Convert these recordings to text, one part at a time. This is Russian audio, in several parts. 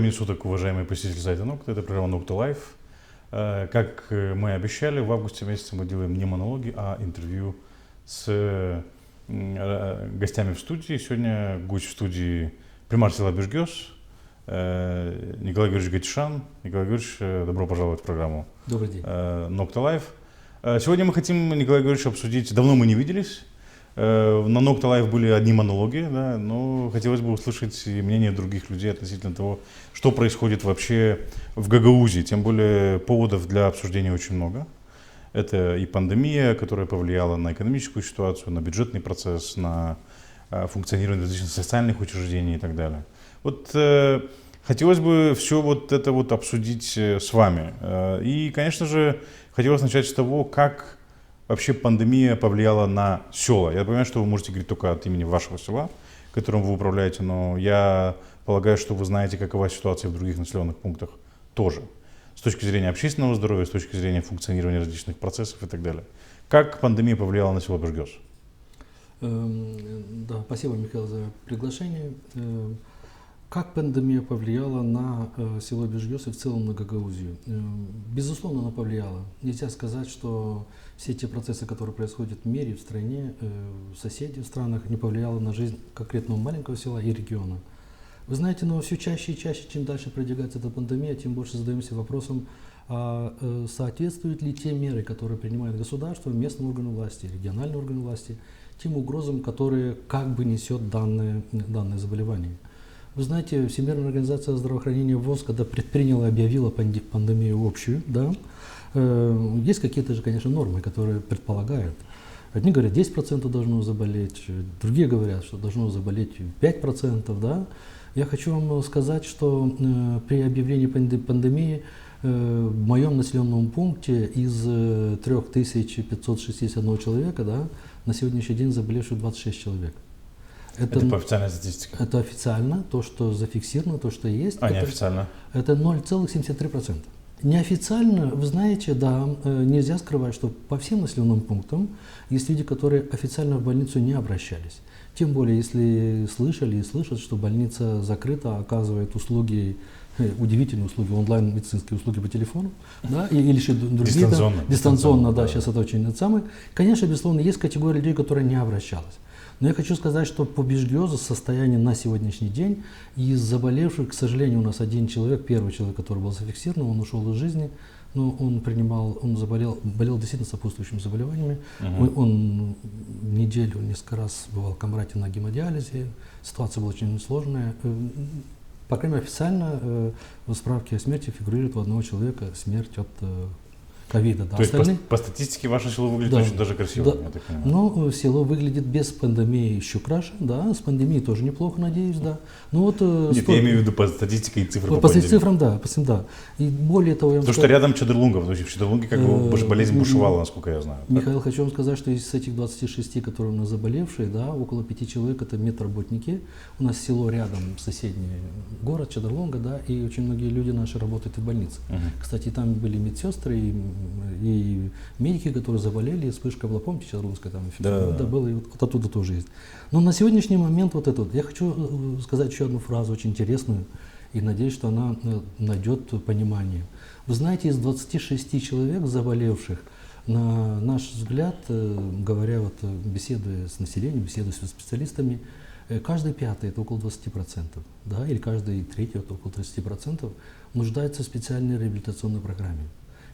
времени суток, уважаемые посетители сайта Nocta. Это программа Nocta Live. Как мы обещали, в августе месяце мы делаем не монологи, а интервью с гостями в студии. Сегодня гость в студии примар села Бежгёз, Николай Георгиевич Гатишан. Николай Георгиевич, добро пожаловать в программу. Добрый день. Nocta Live. Сегодня мы хотим, Николай Георгиевич, обсудить, давно мы не виделись. На Nocta Live были одни монологи, да, но хотелось бы услышать мнение других людей относительно того, что происходит вообще в Гагаузии. Тем более поводов для обсуждения очень много. Это и пандемия, которая повлияла на экономическую ситуацию, на бюджетный процесс, на функционирование различных социальных учреждений и так далее. Вот хотелось бы все вот это вот обсудить с вами. И, конечно же, хотелось начать с того, как вообще пандемия повлияла на села. Я понимаю, что вы можете говорить только от имени вашего села, которым вы управляете, но я полагаю, что вы знаете, какова ситуация в других населенных пунктах тоже. С точки зрения общественного здоровья, с точки зрения функционирования различных процессов и так далее. Как пандемия повлияла на село Бежгёз? Да, спасибо, Михаил, за приглашение. Как пандемия повлияла на село Бежгёз и в целом на Гагаузию? Безусловно, она повлияла. Нельзя сказать, что все те процессы, которые происходят в мире, в стране, в соседних странах, не повлияло на жизнь конкретного маленького села и региона. Вы знаете, но все чаще и чаще, чем дальше продвигается эта пандемия, тем больше задаемся вопросом, соответствуют ли те меры, которые принимает государство, местные органы власти, региональные органы власти, тем угрозам, которые как бы несет данное заболевание. Вы знаете, Всемирная организация здравоохранения ВОЗ, когда предприняла и объявила пандемию общую, да, есть какие-то же, конечно, нормы, которые предполагают. Одни говорят, 10% должно заболеть, другие говорят, что должно заболеть 5%. Да. Я хочу вам сказать, что при объявлении пандемии в моем населенном пункте из 3561 человека, да, на сегодняшний день заболевших 26 человек. Это по официальной статистике? Это официально, то, что зафиксировано, то, что есть. А неофициально? Это 0,73%. Неофициально, вы знаете, да, нельзя скрывать, что по всем населенным пунктам есть люди, которые официально в больницу не обращались. Тем более, если слышали и слышат, что больница закрыта, оказывает услуги, удивительные услуги, онлайн-медицинские услуги по телефону, да, или другие. Дистанционно, да, сейчас это очень самое. Конечно, безусловно, есть категория людей, которые не обращалась. Но я хочу сказать, что по Бежгёзу состояние на сегодняшний день из заболевших, к сожалению, у нас один человек, первый человек, который был зафиксирован, он ушел из жизни, но он болел действительно сопутствующими заболеваниями. Он неделю, несколько раз бывал в Камрате на гемодиализе, ситуация была очень сложная. По крайней мере, официально в справке о смерти фигурирует у одного человека смерть от ковида. Да. То есть по статистике ваше село выглядит очень даже красиво, да. Я так понимаю. Но село выглядит без пандемии еще краше, да, с пандемией тоже неплохо, надеюсь, да. Ну, вот, Нет, я имею в виду по статистике и цифрам по цифрам, да, да. И более того, я вам потому что рядом Чадырлунга, потому что в Чадырлунге как бы болезнь бушевала, насколько я знаю. Михаил, хочу вам сказать, что из этих 26, которые у нас заболевшие, да, около 5 человек это медработники. У нас село рядом, соседний город Чадырлунга, да, и очень многие люди наши работают в больнице. Кстати, там были медсестры и медики, которые заболели, вспышка была, помните, Чадырлунгская там, да, было, и вот оттуда тоже есть. Но на сегодняшний момент вот это, я хочу сказать еще одну фразу очень интересную, и надеюсь, что она найдет понимание. Вы знаете, из 26 человек заболевших, на наш взгляд, говоря, вот, беседуя с населением, беседуя со специалистами, каждый пятый, это около 20%, да, или каждый третий, это около 30%, нуждается в специальной реабилитационной программе.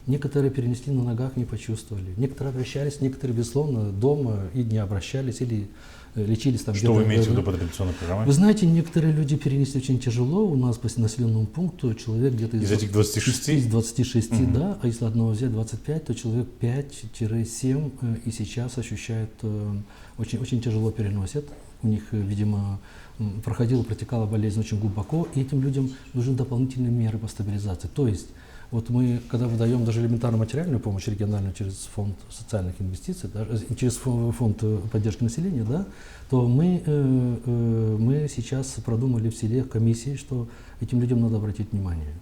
Некоторые перенесли на ногах, не почувствовали. Некоторые обращались, некоторые, безусловно, дома и не обращались, или лечились там. Что вы имеете в виду под реабилитационной программой? Вы знаете, некоторые люди перенесли очень тяжело. У нас по населенному пункту человек где-то из этих 26? Из 26, да. А если одного взять 25, то человек 5-7 и сейчас ощущает, очень, очень тяжело переносят. У них, видимо, протекала болезнь очень глубоко, и этим людям нужны дополнительные меры по стабилизации. То есть, вот мы, когда выдаем даже элементарную материальную помощь региональную через фонд социальных инвестиций, даже, через фонд поддержки населения, да, то мы сейчас продумали в селе комиссии, что этим людям надо обратить внимание.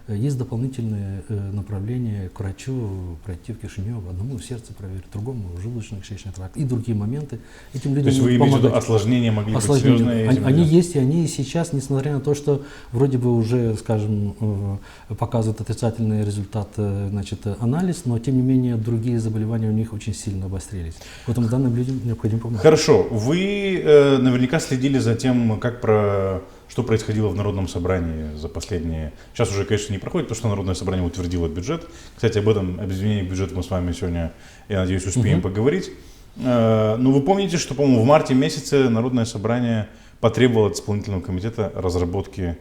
Есть дополнительные направления к врачу, пройти в Кишинев, одному сердце проверить, другому желудочно-кишечный тракт и другие моменты. Этим людям То есть вы имеете в виду, помогать. осложнения могли быть Осложнения. серьезные? Они есть, и они и сейчас, несмотря на то, что вроде бы уже, скажем, показывает отрицательный результат, значит, анализ, но тем не менее другие заболевания у них очень сильно обострились. Поэтому данным людям необходимо помочь. Хорошо. Вы наверняка следили за тем, что происходило в Народном собрании за последние... Сейчас уже, конечно, не проходит, потому что Народное собрание утвердило бюджет. Кстати, об изменении бюджета мы с вами сегодня, я надеюсь, успеем поговорить. Но вы помните, что, по-моему, в марте месяце Народное собрание потребовало от исполнительного комитета разработки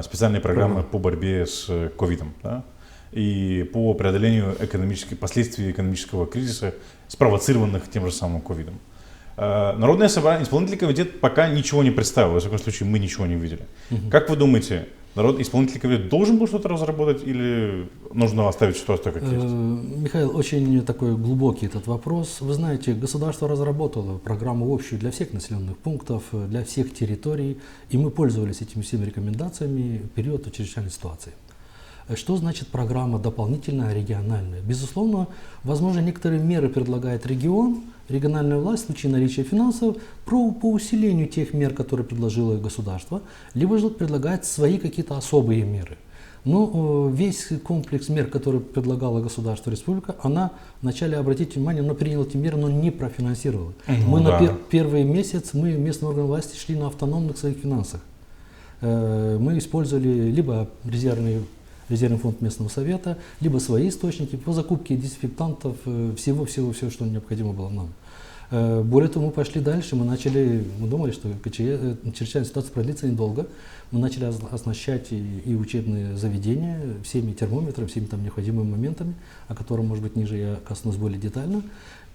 специальной программы по борьбе с ковидом, да? И по преодолению последствий экономического кризиса, спровоцированных тем же самым ковидом. Народное собрание, исполнительный комитет пока ничего не представил, во всяком случае мы ничего не видели. Как вы думаете, исполнительный комитет должен был что-то разработать или нужно оставить ситуацию как есть? Михаил, очень такой глубокий этот вопрос. Вы знаете, государство разработало программу общую для всех населенных пунктов, для всех территорий, и мы пользовались этими всеми рекомендациями в период чрезвычайной ситуации. Что значит программа дополнительная, региональная? Безусловно, возможно, некоторые меры предлагает региональная власть в случае наличия финансов по усилению тех мер, которые предложило государство, либо же предлагает свои какие-то особые меры. Но весь комплекс мер, который предлагало государство, республика, она вначале, обратите внимание, она приняла эти меры, но не профинансировала. Первый месяц мы, местные органы власти, шли на автономных своих финансах. Мы использовали либо резервный фонд местного совета, либо свои источники по закупке дезинфектантов, всего, что необходимо было нам. Более того, мы пошли дальше, мы думали, что чрезвычайная ситуация продлится недолго. Мы начали оснащать и учебные заведения всеми термометрами, всеми там необходимыми моментами, о которых, может быть, ниже я коснусь более детально.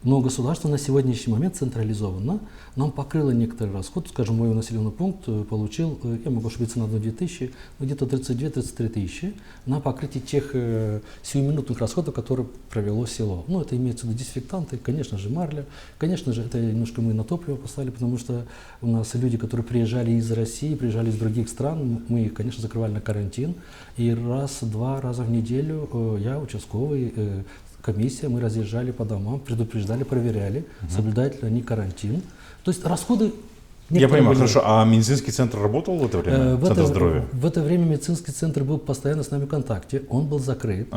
Но государство на сегодняшний момент централизованно нам покрыло некоторый расход. Скажем, мой населенный пункт получил, я могу ошибиться на 1-2 тысячи, но где-то 32-33 тысячи на покрытие тех сиюминутных расходов, которые провело село. Ну, это имеется в виду дезинфектанты, конечно же, марля. Конечно же, это немножко мы на топливо поставили, потому что у нас люди, которые приезжали из России, приезжали из других стран, мы их, конечно, закрывали на карантин. И два раза в неделю я, участковый, комиссия, мы разъезжали по домам, предупреждали, проверяли, соблюдают ли они карантин. То есть расходы... Я понимаю, хорошо. А медицинский центр работал в это время? Центр здоровья? В это время медицинский центр был постоянно с нами в контакте. Он был закрыт.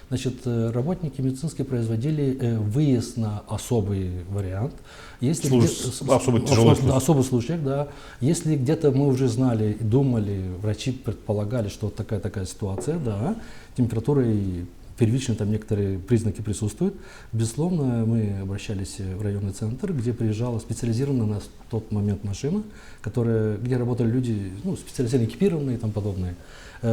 Значит, работники медицинские производили выезд на особый вариант. Особый случай, да. Если где-то мы уже знали, думали, врачи предполагали, что вот такая ситуация, да, температура и первично там некоторые признаки присутствуют. Безусловно, мы обращались в районный центр, где приезжала специализированная на тот момент машина, где работали люди, специализированно экипированные и тому подобное.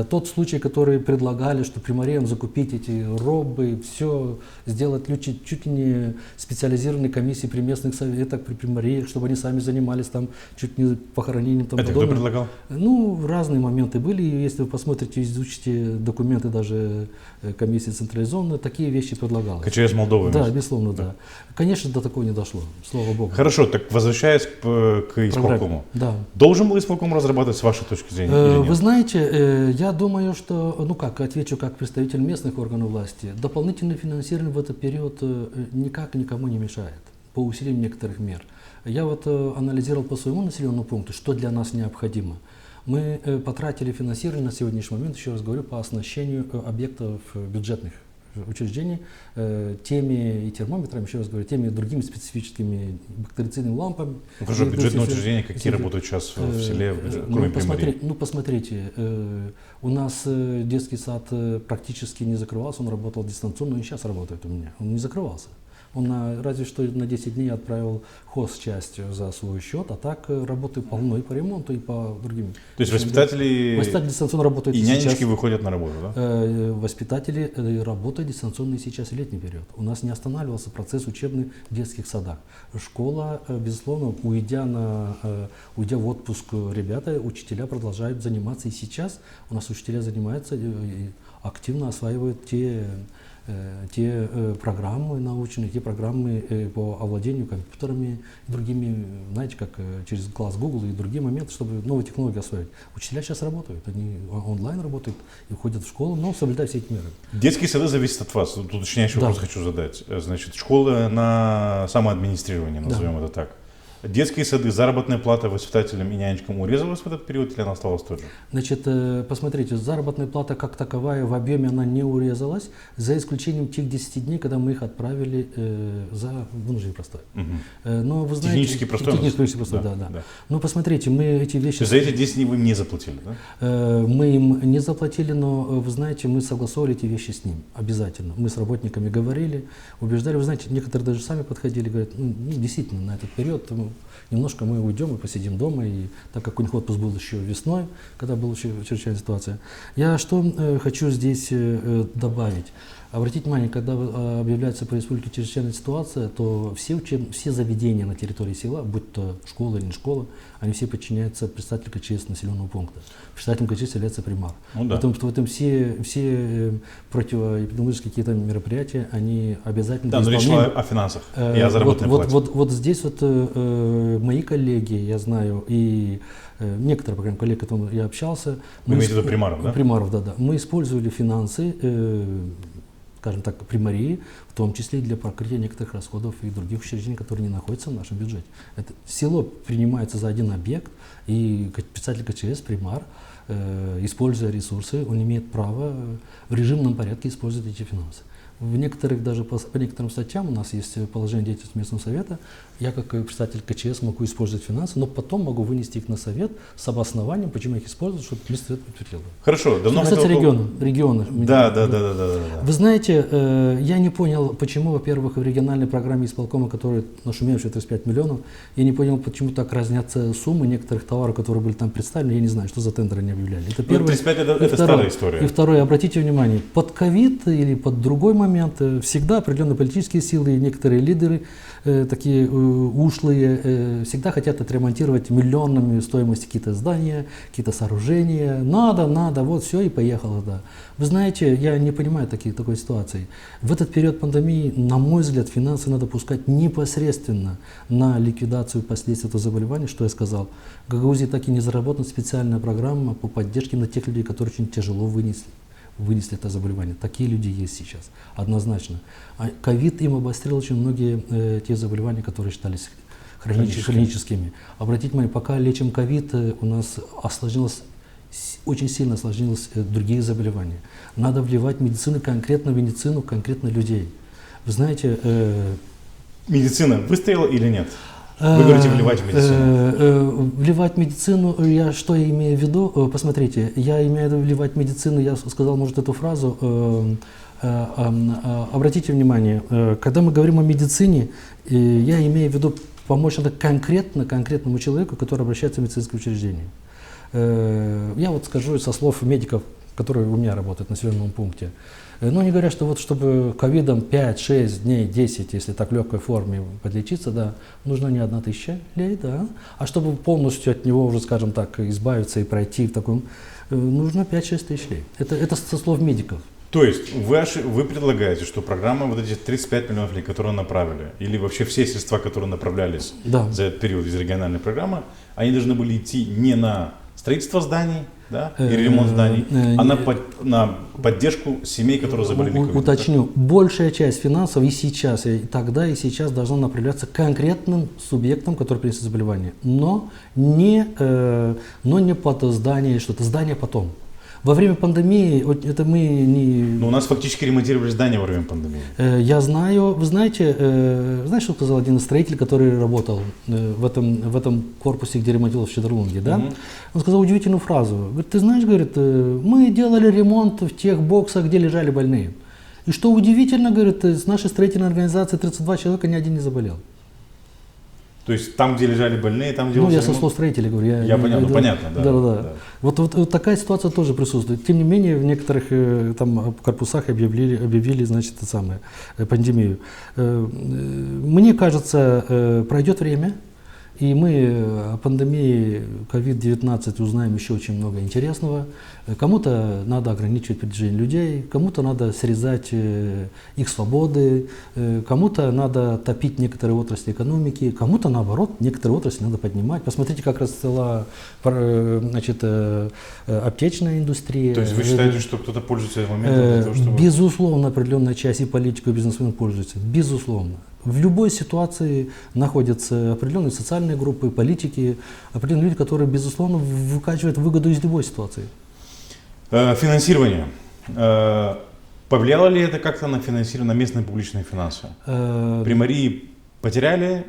Тот случай, который предлагали, что примариям закупить эти робы, все сделать чуть ли не специализированные комиссии при местных советах, при примариях, чтобы они сами занимались там чуть не похоронением. Это кто предлагал? Разные моменты были. Если вы посмотрите, изучите документы даже комиссии централизованной, такие вещи предлагалось. КЧС Молдовы? Да, безусловно, да. Конечно, до такого не дошло, слава богу. Хорошо, так возвращаясь к исполкому. Да. Должен был исполком разрабатывать с вашей точки зрения или нет? Вы знаете, я думаю, что, отвечу как представитель местных органов власти, дополнительное финансирование в этот период никак никому не мешает по усилению некоторых мер. Я анализировал по своему населенному пункту, что для нас необходимо. Мы потратили финансирование на сегодняшний момент, еще раз говорю, по оснащению объектов бюджетных учреждений теми и термометрами, еще раз говорю, теми и другими специфическими бактерицидными лампами. Хорошо, бюджетные учреждения какие работают сейчас в селе, кроме примарии? Посмотрите, у нас детский сад практически не закрывался, он работал дистанционно, и сейчас работает у меня, он не закрывался. Он разве что на 10 дней отправил хозчасть за свой счет, а так работает полно и по ремонту, и по другим. То есть воспитатели дистанционно работают и нянечки сейчас. Выходят на работу, да? Воспитатели работают дистанционно и сейчас, и летний период. У нас не останавливался процесс учебный в детских садах. Школа, безусловно, уйдя в отпуск, учителя продолжают заниматься. И сейчас у нас учителя занимаются и активно осваивают те те программы научные, те программы по овладению компьютерами и другими, знаете, как через класс Google и другие моменты, чтобы новые технологии освоить. Учителя сейчас работают, они онлайн работают и ходят в школу, но соблюдая все эти меры. Детские сады зависят от вас. Тут уточняющий вопрос хочу задать. Значит, школа на самоадминистрирование, назовем это так. Детские сады, заработная плата воспитателям и нянечкам урезалась в этот период или она осталась той же? Значит, посмотрите, заработная плата как таковая в объеме она не урезалась, за исключением тех 10 дней, когда мы их отправили за вынужденный простой. Но вы знаете, Технический простой? Технический простой, да. Но посмотрите, мы эти вещи... То есть за эти 10 дней вы им не заплатили, да? Мы им не заплатили, но, вы знаете, мы согласовали эти вещи с ним обязательно. Мы с работниками говорили, убеждали. Вы знаете, некоторые даже сами подходили, говорят, ну, действительно, на этот период немножко мы уйдем и посидим дома, и так как у них отпуск был еще весной, когда была чрезвычайная ситуация. Я что хочу здесь добавить. Обратите внимание, когда объявляется по республике чрезвычайная ситуация, то все заведения на территории села, будь то школа или не школа, они все подчиняются председателю КЧС населенного пункта. Председателем КЧС является примар. Ну, да. Потому что в этом все противоэпидемиологические какие-то мероприятия, они обязательно... Да, но речь шла о финансах и о заработной плате. Вот здесь мои коллеги, я знаю, и некоторые, по крайней мере, коллеги, с которыми я общался... Вы имеете в виду примаров, да? Примаров, да. Мы использовали финансы, скажем так, примарии, в том числе и для покрытия некоторых расходов и других учреждений, которые не находятся в нашем бюджете. Это село принимается за один объект, и председатель КЧС, примар, используя ресурсы, он имеет право в режимном порядке использовать эти финансы. В некоторых, даже по некоторым статьям у нас есть положение деятельности местного совета. Я, как председатель КЧС, могу использовать финансы, но потом могу вынести их на совет с обоснованием, почему я их использую, чтобы местный совет подтвердил. Хорошо. Давно касается регионы. Да. Вы знаете, я не понял, почему, во-первых, в региональной программе исполкома, которая нашумевшая 35 миллионов, я не понял, почему так разнятся суммы некоторых товаров, которые были там представлены. Я не знаю, что за тендеры они объявляли. Это первое. 35 это старая история. И второе, обратите внимание, под ковид или под другой момент всегда определенные политические силы и некоторые лидеры, такие ушлые, всегда хотят отремонтировать миллионами стоимости какие-то здания, какие-то сооружения. Надо, вот все и поехало, да. Вы знаете, я не понимаю такой ситуации. В этот период пандемии, на мой взгляд, финансы надо пускать непосредственно на ликвидацию последствий этого заболевания, что я сказал. В Гагаузии так и не заработана специальная программа по поддержке на тех людей, которые очень тяжело вынесли это заболевание. Такие люди есть сейчас, однозначно. А ковид им обострил очень многие те заболевания, которые считались хроническими. Обратите внимание, пока лечим ковид, у нас очень сильно осложнились другие заболевания. Надо вливать медицину, конкретно людей. Вы знаете... Медицина выстрелила или нет? Вы говорите вливать в медицину. Вливать в медицину, что я имею в виду? Посмотрите, я имею в виду вливать в медицину, я сказал, может, эту фразу. Обратите внимание, когда мы говорим о медицине, я имею в виду помочь конкретному человеку, который обращается в медицинское учреждение. Я вот скажу со слов медиков, которые у меня работают в населенном пункте. Ну, они говорят, что вот чтобы ковидом 5, 6 дней, 10, если так в легкой форме подлечиться, да, нужно не 1000 лей, да, а чтобы полностью от него уже, скажем так, избавиться и пройти в таком, нужно 5-6 тысяч лей. Это со слов медиков. То есть вы предлагаете, что программа, вот эти 35 миллионов лей, которые направили, или вообще все средства, которые направлялись за этот период из региональной программы, они должны были идти не на строительство зданий, да, и ремонт зданий, а на поддержку семей, которые заболели ковидом. Уточню, большая часть финансов и сейчас, и тогда, и сейчас должна направляться конкретным субъектам, которые принесли заболевание, но не под здание или что-то, здание потом. Во время пандемии, это мы не... Но у нас фактически ремонтировали здания во время пандемии. Я знаю, вы знаете, что сказал один из строителей, который работал в этом корпусе, где ремонтировал в Щедрлунге, да? Он сказал удивительную фразу. Говорит, ты знаешь, говорит, мы делали ремонт в тех боксах, где лежали больные. И что удивительно, говорит, с нашей строительной организации 32 человека, ни один не заболел. То есть там, где лежали больные, там где... Ну, я со слов строителей говорю. Понятно, да. Вот такая ситуация тоже присутствует. Тем не менее, в некоторых там корпусах объявили, значит, пандемию. Мне кажется, пройдет время, И мы о пандемии COVID-19 узнаем еще очень много интересного. Кому-то надо ограничивать передвижение людей, кому-то надо срезать их свободы, кому-то надо топить некоторые отрасли экономики, кому-то наоборот некоторые отрасли надо поднимать. Посмотрите, как расцвела аптечная индустрия. То есть вы считаете, что кто-то пользуется этим моментом для того, чтобы... Безусловно, определенная часть и политиков, и бизнесменов пользуется. Безусловно. В любой ситуации находятся определенные социальные группы, политики, определенные люди, которые, безусловно, выкачивают выгоду из любой ситуации. Финансирование. Повлияло ли это как-то на финансирование, на местные публичные финансы? Примарии потеряли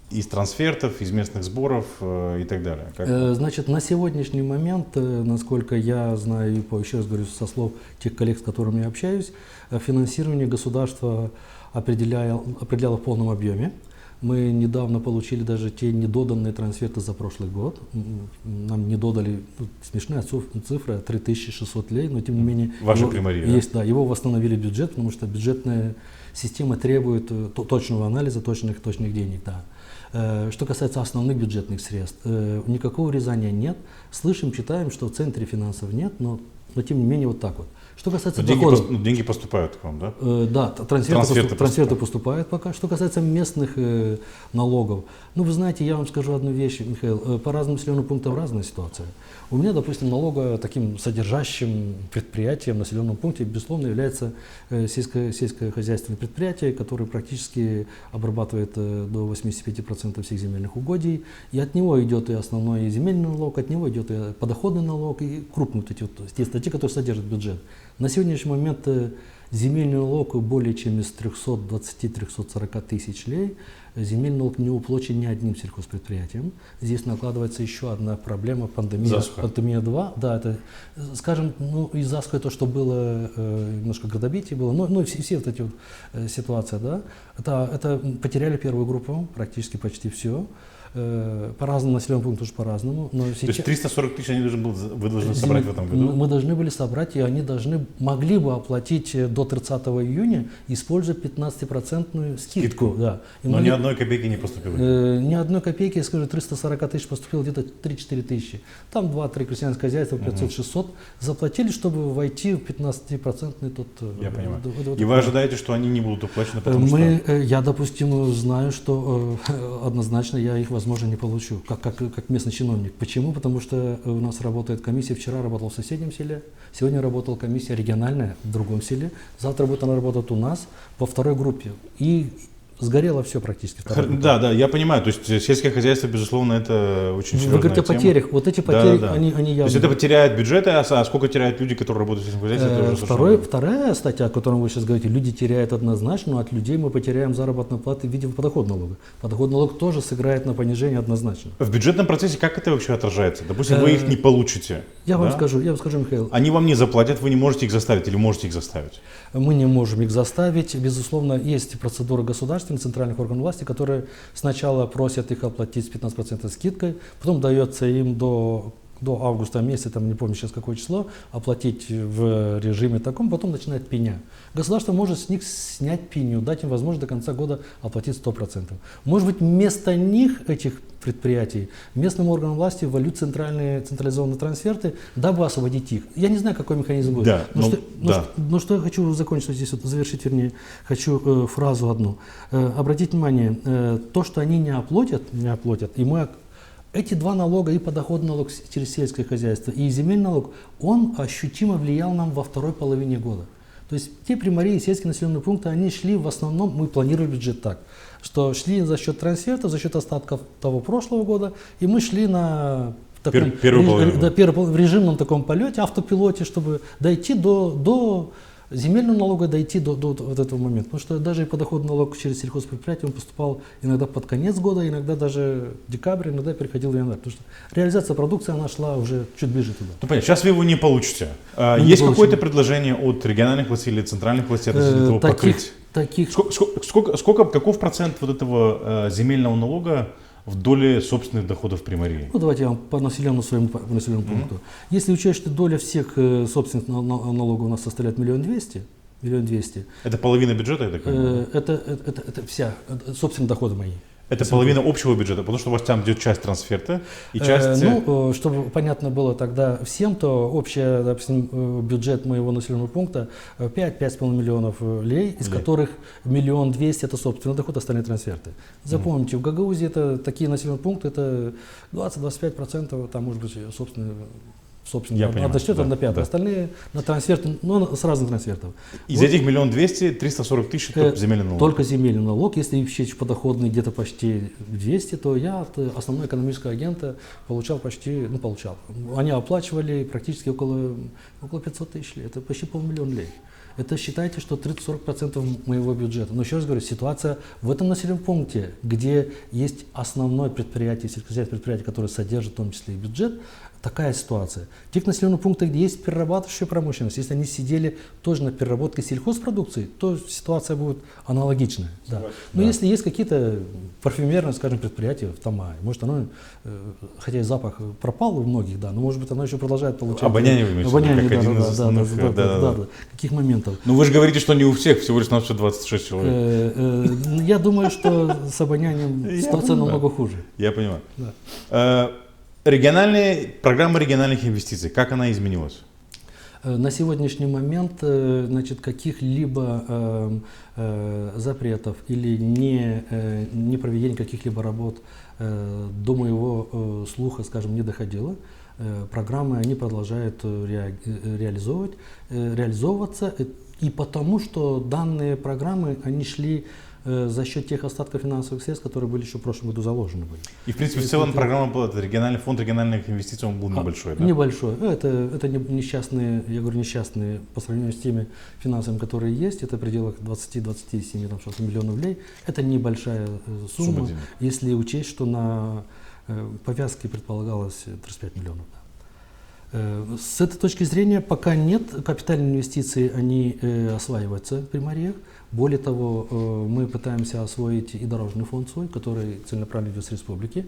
из трансфертов, из местных сборов и так далее? Значит, на сегодняшний момент, насколько я знаю, и еще раз говорю со слов тех коллег, с которыми я общаюсь, финансирование государства определяло в полном объеме. Мы недавно получили даже те недоданные трансферты за прошлый год. Нам не додали, смешная цифра, 3600 лей, но тем не менее... Ваши примарии, да? Его восстановили бюджет, потому что бюджетная система требует точного анализа, точных денег. Да. Что касается основных бюджетных средств, никакого урезания нет. Слышим, читаем, что в центре финансов нет, но тем не менее вот так вот. Что касается доходов, деньги поступают к вам, да? Да, трансферты поступают пока. Что касается местных налогов, ну вы знаете, я вам скажу одну вещь, Михаил, по разным населенным пунктам разная ситуация. У меня, допустим, таким содержащим предприятием в населенном пункте, безусловно, является сельскохозяйственное предприятие, которое практически обрабатывает до 85% всех земельных угодий. И от него идет и основной земельный налог, от него идет и подоходный налог, и крупные те статьи, которые содержат бюджет. На сегодняшний момент земельный налог более чем из 320-340 тысяч лей. Земельный налог не уплачен ни одним сельхозпредприятием. Здесь накладывается еще одна проблема, пандемия 2. Да, это, скажем, из Засухи то, что было, немножко градобитие было, но все вот эти вот ситуации, да, это потеряли первую группу, практически почти все. По разным населенным пунктам тоже по-разному. То есть 340 тысяч вы должны собрать в этом году? Мы должны были собрать, и они могли бы оплатить до 30 июня, используя 15% скидку. Да. Но ни одной копейки не поступило? Ни одной копейки, я скажу, 340 тысяч поступило где-то 3-4 тысячи. Там 2-3 крестьянских хозяйства, 500-600 заплатили, чтобы войти в 15% тот... Я понимаю. И вы ожидаете, что они не будут уплачены, потому что... Я, допустим, знаю, что однозначно я их, возможно, не получу, как местный чиновник. Почему? Потому что у нас работает комиссия, вчера работал в соседнем селе, сегодня работала комиссия региональная в другом селе, завтра будет она работать у нас по второй группе. И сгорело все практически. Да, я понимаю. То есть сельское хозяйство, безусловно, это очень серьезная Вы говорите тема. о потерях. Вот эти потери, они явно... То есть это потеряет бюджеты, а сколько теряют люди, которые работают в сельском хозяйстве? Вторая статья, о которой вы сейчас говорите, люди теряют однозначно, но от людей мы потеряем заработную плату в виде подоходного налога. Подоходный налог тоже сыграет на понижение однозначно. В бюджетном процессе как это вообще отражается? Допустим, вы их не получите. Я вам скажу, Михаил. Они вам не заплатят, вы не можете их заставить или можете их заставить? Мы не можем их заставить. Безусловно, есть процедура государственных центральных органов власти, которые сначала просят их оплатить с 15% скидкой, потом дается им до августа месяца, там не помню сейчас какое число, оплатить в режиме таком, потом начинает пеня. Государство может с них снять пеню, дать им возможность до конца года оплатить 100%. Может быть, вместо них, этих предприятий, местным органам власти ввалют централизованные трансферты, дабы освободить их. Я не знаю, какой механизм будет. Но что я хочу закончить здесь, завершить, вернее, хочу фразу одну. Обратите внимание, то, что они не оплатят, и мы... Эти два налога, и подоходный налог через сельское хозяйство, и земельный налог, он ощутимо влиял нам во второй половине года. То есть те примарии и сельские населенные пункты, они шли в основном, мы планировали бюджет так, что шли за счет трансфертов, за счет остатков того прошлого года, и мы шли на таком, в режимном таком полете, автопилоте, чтобы дойти до земельного налога, дойти до вот этого момента. Потому что даже и подоходный налог через сельхозпредприятие он поступал иногда под конец года, иногда даже декабрь, иногда переходил в январь. Потому что реализация продукции, она шла уже чуть ближе туда. Ну, понятно, сейчас вы его не получите. Есть какое-то предложение от региональных властей или центральных властей относительно этого покрыть? Каков процент вот этого земельного налога в доле собственных доходов примарии? Ну, давайте я вам по населенному пункту. Если учесть, что доля всех собственных налогов у нас составляет 1 200 000. Это половина бюджета, я так понимаю? Это вся собственные доходы мои. Это половина общего бюджета, потому что у вас там идет часть трансферта и часть... Ну, чтобы понятно было тогда всем, то общий, допустим, бюджет моего населенного пункта 5-5,5 миллионов лей, из которых 1 200 000 это собственный доход, остальные трансферты. Запомните, в Гагаузии это такие населенные пункты, это 20-25%, там может быть собственный. Собственно, отдачет на 5, да. Остальные на трансферты, но с разных трансфертов. Из этих 1 200 000, 340 000 только земельный налог. Только земельный налог. Если счесть подоходный где-то почти 200, то я от основного экономического агента получал получал. Они оплачивали практически около 500 000 лей. Это почти 500 000 лей. Это считайте, что 30-40% моего бюджета. Но еще раз говорю, ситуация в этом населенном пункте, где есть основное предприятие, сельскохозяйственное предприятие, которое содержит в том числе и бюджет, такая ситуация. В тех населенных пунктах, где есть перерабатывающая промышленность, если они сидели тоже на переработке сельхозпродукции, то ситуация будет аналогичная. Да. Но если есть какие-то парфюмерные, скажем, предприятия в Тамае, может оно, хотя и запах пропал у многих, да, но может быть оно еще продолжает получать... Обоняние вы имеете, обоняние, как один из основных... Да. Каких моментов? Ну вы же говорите, что не у всех, всего лишь на все 26 человек. Я думаю, что с обонянием ситуация намного хуже. Я понимаю. Да. Программа региональных инвестиций, как она изменилась? На сегодняшний момент, значит, каких-либо запретов или не проведения каких-либо работ до моего слуха, скажем, не доходило. Программы они продолжают реализовываться, и потому что данные программы они шли за счет тех остатков финансовых средств, которые были еще в прошлом году заложены были. И в принципе в целом программа была, региональный фонд региональных инвестиций, он был небольшой, да? Небольшой. Это несчастные, я говорю, несчастные по сравнению с теми финансами, которые есть, это в пределах 20-27 миллионов лей. Это небольшая сумма, если учесть, что на повязке предполагалось 35 миллионов. С этой точки зрения пока нет, капитальные инвестиции, они осваиваются при мариях. Более того, мы пытаемся освоить и дорожный фонд свой, который целенаправленно идет с республики.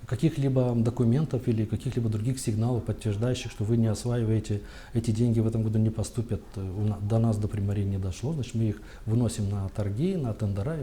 Каких-либо документов или каких-либо других сигналов, подтверждающих, что вы не осваиваете, эти деньги в этом году не поступят, до нас, до примарии не дошло. Значит, мы их выносим на торги, на тендера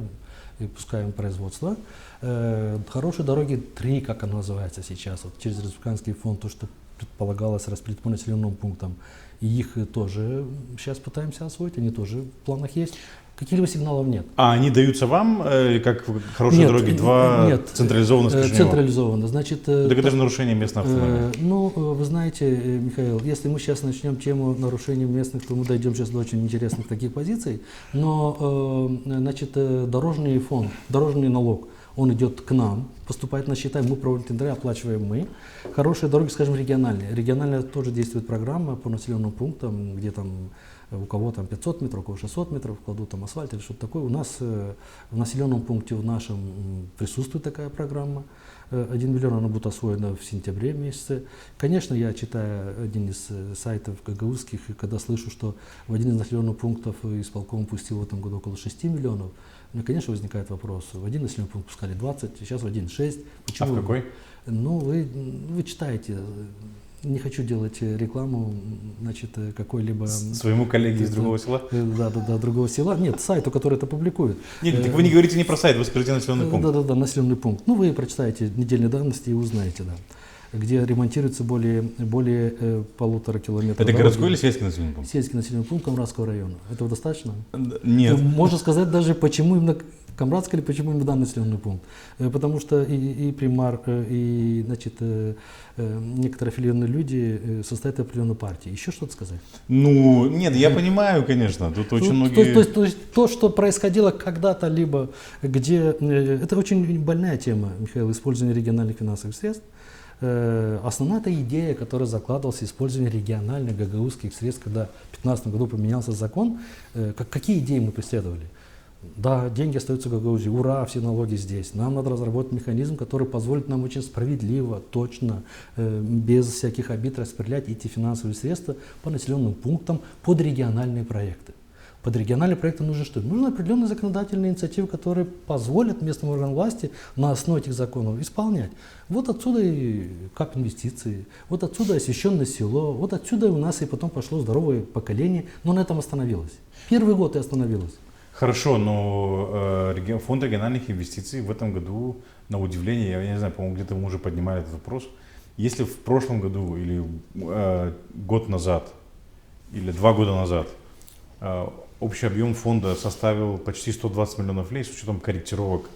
и пускаем в производство. Хорошие дороги 3, как оно называется сейчас, вот, через республиканский фонд, то, что предполагалось распределить по населенным пунктам. И их тоже сейчас пытаемся освоить, они тоже в планах есть. Каких-либо сигналов нет. А они даются вам, как хорошие дороги 2, нет, централизованно, скажем? Централизованно. Значит, так это же нарушение местной автономии. Ну, вы знаете, Михаил, если мы сейчас начнем тему нарушений местных, то мы дойдем сейчас до очень интересных таких позиций. Но, значит, дорожный фонд, дорожный налог, он идет к нам, поступает на счета, мы проводим тендеры, оплачиваем мы. Хорошие дороги, скажем, региональные. Региональная тоже действует программа по населенным пунктам, где там у кого там 500 метров, у кого 600 метров, кладут там асфальт или что-то такое. У нас в населенном пункте в нашем присутствует такая программа. 1 миллион она будет освоена в сентябре месяце. Конечно, я читаю один из сайтов гагаузских, и когда слышу, что в один из населенных пунктов исполком пустил в этом году около 6 миллионов, у меня, конечно, возникает вопрос. В один населенный пункт пускали 20, сейчас в один 6. Почему? А в какой? Ну, вы читаете. Не хочу делать рекламу, значит, какой-либо... Своему коллеге из другого села? Да, другого села. Нет, сайту, который это публикует. Нет, так вы не говорите не про сайт, вы скажите населенный пункт. Да, населенный пункт. Ну, вы прочитаете недельные давности и узнаете, да. Где ремонтируется более 1,5 километра. Это городской или сельский населенный пункт? Сельский населенный пункт Камрадского района. Этого достаточно? Нет. Можно сказать даже, почему именно Камрадский или почему именно данный населенный пункт. Потому что и примар, и, значит, некоторые аффилированные люди состоят в определенной партии. Еще что-то сказать? Ну, нет, я понимаю, конечно. Тут очень многие... То есть то, что происходило когда-то, либо где... Это очень больная тема, Михаил, использование региональных финансовых средств. Основная эта идея, которая закладывалась, использование региональных гагаузских средств, когда в 2015 году поменялся закон, какие идеи мы преследовали? Да, деньги остаются в Гагаузии, ура, все налоги здесь. Нам надо разработать механизм, который позволит нам очень справедливо, точно, без всяких обид распределять эти финансовые средства по населенным пунктам под региональные проекты. Под региональные проекты нужно что? Нужны определенные законодательные инициативы, которые позволят местным органам власти на основе этих законов исполнять. Вот отсюда и КАП инвестиции, вот отсюда освященное село, вот отсюда у нас и потом пошло здоровое поколение, но на этом остановилось. Первый год и остановилось. Хорошо, но фонд региональных инвестиций в этом году, на удивление, я не знаю, по-моему, где-то мы уже поднимали этот вопрос. Если в прошлом году или год назад, или 2 года назад общий объем фонда составил почти 120 миллионов лей с учетом корректировок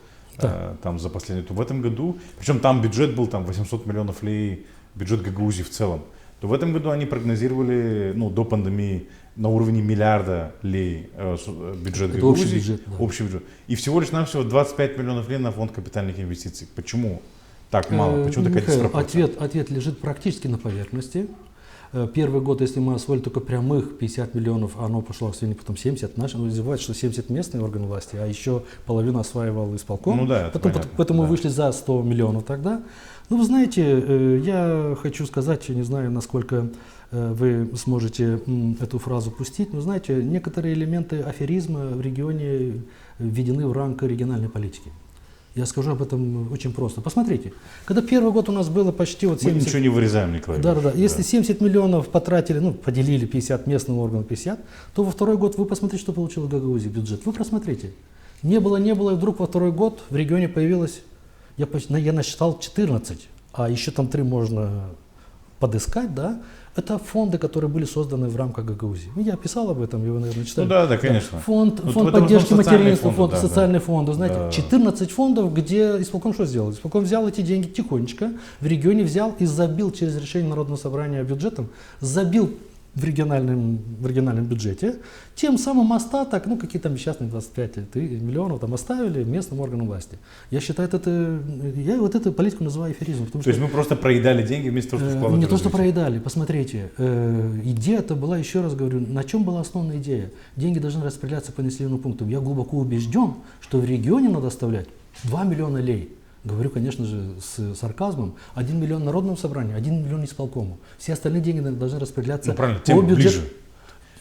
там за последние, то в этом году, причем там бюджет был там 800 миллионов лей, бюджет Гагаузии в целом, то в этом году они прогнозировали, ну, до пандемии на уровне миллиарда лей бюджет Гагаузии. Общий бюджет, да. Общий бюджет. И всего лишь навсего 25 миллионов лей на фонд капитальных инвестиций. Почему так мало? Почему такая Михаил, диспропорция? ответ лежит практически на поверхности. Первый год, если мы освоили только прямых 50 миллионов, а оно пошло сегодня потом 70, наши называют, что 70 местные органы власти, а еще половину осваивал исполком. Ну да, это понятно, Поэтому да. мы вышли за 100 миллионов тогда. Ну, вы знаете, я хочу сказать, не знаю, насколько вы сможете эту фразу пустить, но, знаете, некоторые элементы аферизма в регионе введены в рамки региональной политики. Я скажу об этом очень просто. Посмотрите, когда первый год у нас было почти вот 70... Мы ничего не вырезаем, Николай. Да. Ильич. Если 70 миллионов потратили, ну, поделили 50 местным органам 50, то во второй год вы посмотрите, что получила Гагаузия бюджет. Вы просмотрите. Не было, и вдруг во второй год в регионе появилось, я насчитал 14, а еще там 3 можно подыскать, да. Это фонды, которые были созданы в рамках Гагаузии. Я писал об этом, и вы, наверное, читали. Ну да, конечно. Фонд Ну, это поддержки в основном материнства, социальные фонд фонды, социальные фонды. Знаете, Да. 14 фондов, где исполком что сделал? Исполком взял эти деньги тихонечко, в регионе взял и забил через решение Народного собрания бюджетом, забил в региональном бюджете, тем самым остаток, ну какие там несчастные 25 миллионов там оставили местным органам власти. Я считаю, я вот эту политику называю аферизмом. То есть мы просто проедали деньги вместо того, чтобы вкладывать Не в то, что развитие. проедали, посмотрите, идея-то была, еще раз говорю, на чем была основная идея? Деньги должны распределяться по населенным пунктам. Я глубоко убежден, что в регионе надо оставлять 2 миллиона лей. Говорю, конечно же, с сарказмом. 1 миллион народному собранию, 1 миллион исполкому. Все остальные деньги должны распределяться Ну, правильно, по тем бюджету.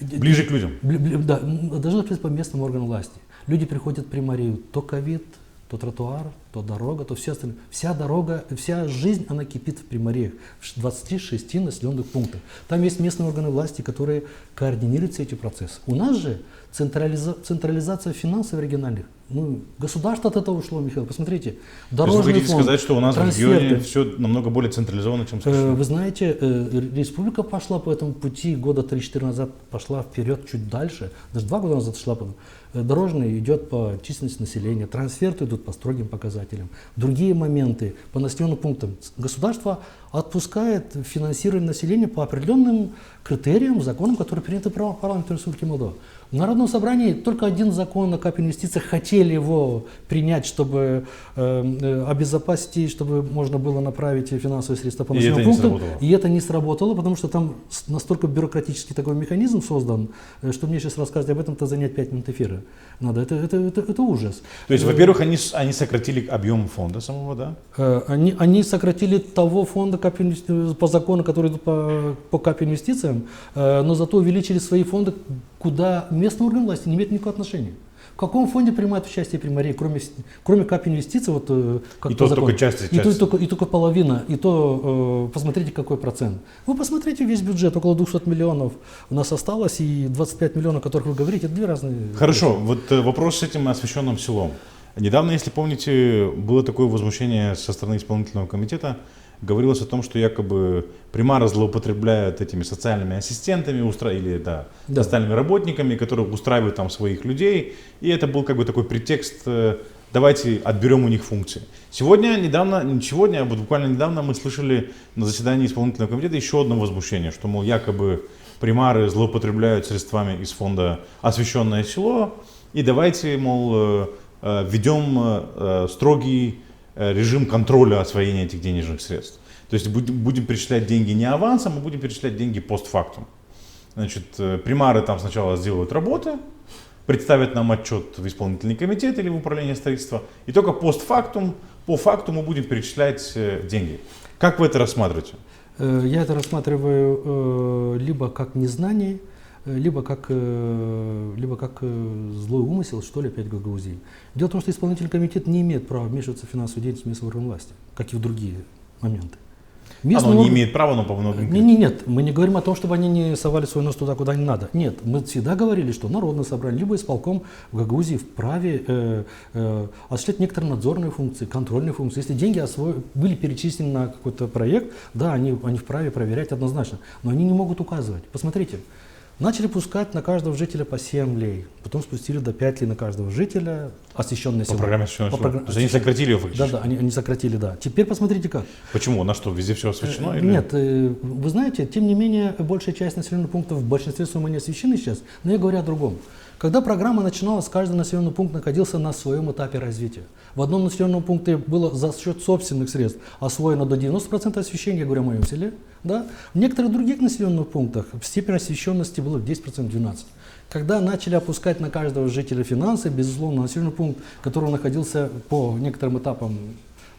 ближе к людям. Да, должны распределяться по местным органам власти. Люди приходят в примарию, то ковид, то тротуар, то дорога, то все остальное. Вся дорога, вся жизнь, она кипит в примариях, в 26 населенных пунктах. Там есть местные органы власти, которые координируют все эти процессы. У нас же централизация финансов региональных. Ну, государство от этого ушло, Михаил. Посмотрите, То есть дорожный вы хотите фонд, сказать, что у нас в трансферты. регионе все намного более централизовано, чем в США? Вы знаете, республика пошла по этому пути года 3-4 назад, пошла вперед чуть дальше, даже 2 года назад шла. Дорожный идет по численности населения, трансферты идут по строгим показателям, другие моменты по населенным пунктам. Государство отпускает финансирование населения по определенным критериям, законам, которые приняты парламентом Республики Молдова. В Народном собрании только один закон о капинвестициях хотели его принять, чтобы обезопасить, и чтобы можно было направить финансовые средства по населенным пунктам. И это не сработало, потому что там настолько бюрократический такой механизм создан, что мне сейчас рассказывать об этом-то занять 5 минут эфира надо. Это ужас. То есть, во-первых, они сократили объем фонда самого, да? Они сократили того фонда по закону, который идут по капинвестициям, но зато увеличили свои фонды, куда местные органы власти не имеют никакого отношения. В каком фонде принимают участие примарии, кроме капинвестиций, вот как И по то закону? только часть. И только половина, и то посмотрите, какой процент. Вы посмотрите весь бюджет, около 200 миллионов у нас осталось, и 25 миллионов, о которых вы говорите, это 2 разные Хорошо, вещи. вот вопрос с этим освещенным селом. Недавно, если помните, было такое возмущение со стороны исполнительного комитета. Говорилось о том, что якобы примары злоупотребляют этими социальными ассистентами или социальными работниками, которые устраивают там своих людей. И это был как бы такой претекст, давайте отберем у них функции. Буквально недавно мы слышали на заседании исполнительного комитета еще одно возмущение, что, мол, якобы примары злоупотребляют средствами из фонда «Освященное село», и давайте, мол, введем строгий режим контроля освоения этих денежных средств. То есть будем перечислять деньги не авансом, а будем перечислять деньги постфактум. Значит, примары там сначала сделают работы, представят нам отчет в исполнительный комитет или в управление строительства, и только по факту мы будем перечислять деньги. Как вы это рассматриваете? Я это рассматриваю либо как незнание, либо как злой умысел, что ли, опять Гагаузии. Дело в том, что исполнительный комитет не имеет права вмешиваться в финансовую деятельность местных органов власти, как и в другие моменты. Местные Оно не органы- имеет права, но по многим Нет, мы не говорим о том, чтобы они не совали свой нос туда, куда не надо. Нет, мы всегда говорили, что народное собрание, либо исполком в Гагаузии вправе осуществлять некоторые надзорные функции, контрольные функции. Если деньги были перечислены на какой-то проект, да, они вправе проверять однозначно, но они не могут указывать. Посмотрите, начали пускать на каждого жителя по 7 лей, потом спустили до 5 лей на каждого жителя, освещенное по село. программе освещенного По села. программе- То есть они сократили ее фактически. Да, они сократили, да. Теперь посмотрите как. Почему? На что? Везде все освещено? или? Нет, вы знаете, тем не менее, большая часть населенных пунктов в большинстве своем они освещены сейчас, но я говорю о другом. Когда программа начиналась, каждый населенный пункт находился на своем этапе развития. В одном населенном пункте было за счет собственных средств освоено до 90% освещения, я говорю о моем селе. Да? В некоторых других населенных пунктах степень освещенности была 10%, 12%. Когда начали опускать на каждого жителя финансы, безусловно, населенный пункт, который находился по некоторым этапам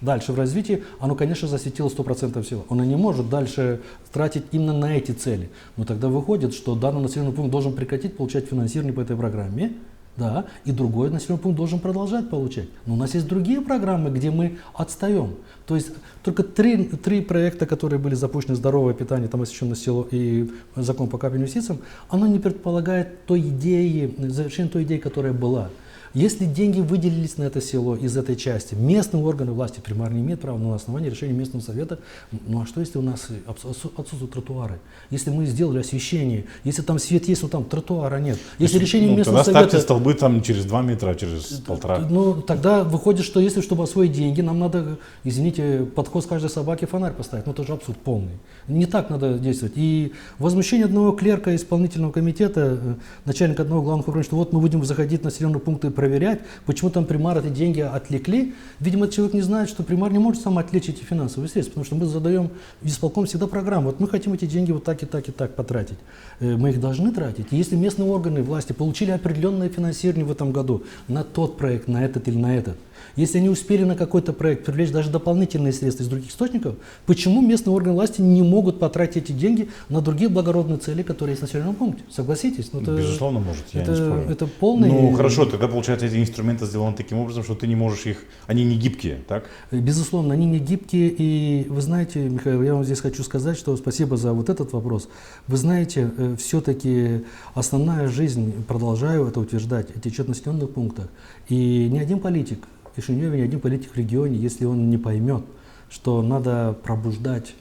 дальше в развитии, оно, конечно, засветило 100% всего. Оно не может дальше тратить именно на эти цели. Но тогда выходит, что данный населенный пункт должен прекратить получать финансирование по этой программе, да, и другой населенный пункт должен продолжать получать. Но у нас есть другие программы, где мы отстаем. То есть только три проекта, которые были запущены: здоровое питание, там освещенное село и закон по капельным инвестициям, оно не предполагает той идеи, завершения той идеи, которая была. Если деньги выделились на это село из этой части, местные органы власти примарно не имеют права, но на основании решения местного совета. Ну а что, если у нас отсутствуют тротуары? Если мы сделали освещение, если там свет есть, но там тротуара нет. Если решение местного тогда ставьте совета... столбы там через 2 метра, через 1,5. Ну, тогда выходит, что если, чтобы освоить деньги, нам надо, извините, подход с каждой собаки фонарь поставить. Ну, это же абсурд полный. Не так надо действовать. И возмущение одного клерка исполнительного комитета, начальника одного главного управления, что вот мы будем заходить в населенные пункты и проверять, почему там примар эти деньги отвлекли. Видимо, этот человек не знает, что примар не может сам отвлечь эти финансовые средства, потому что мы задаем в исполком всегда программу. Вот мы хотим эти деньги вот так и так и так потратить. Мы их должны тратить. И если местные органы власти получили определенное финансирование в этом году на тот проект, на этот или на этот, если они успели на какой-то проект привлечь даже дополнительные средства из других источников, почему местные органы власти не могут потратить эти деньги на другие благородные цели, которые есть в населенном пункте? Согласитесь? Ну, Безусловно, может, я не спорю. Это полный... Ну, хорошо, тогда, получается, эти инструменты сделаны таким образом, что ты не можешь их... Они не гибкие, так? Безусловно, они не гибкие. И вы знаете, Михаил, я вам здесь хочу сказать, что спасибо за вот этот вопрос. Вы знаете, все-таки основная жизнь, продолжаю это утверждать, течет в населенных пунктах. И ни один политик в Кишиневе, ни один политик в регионе, если он не поймет, что надо пробуждать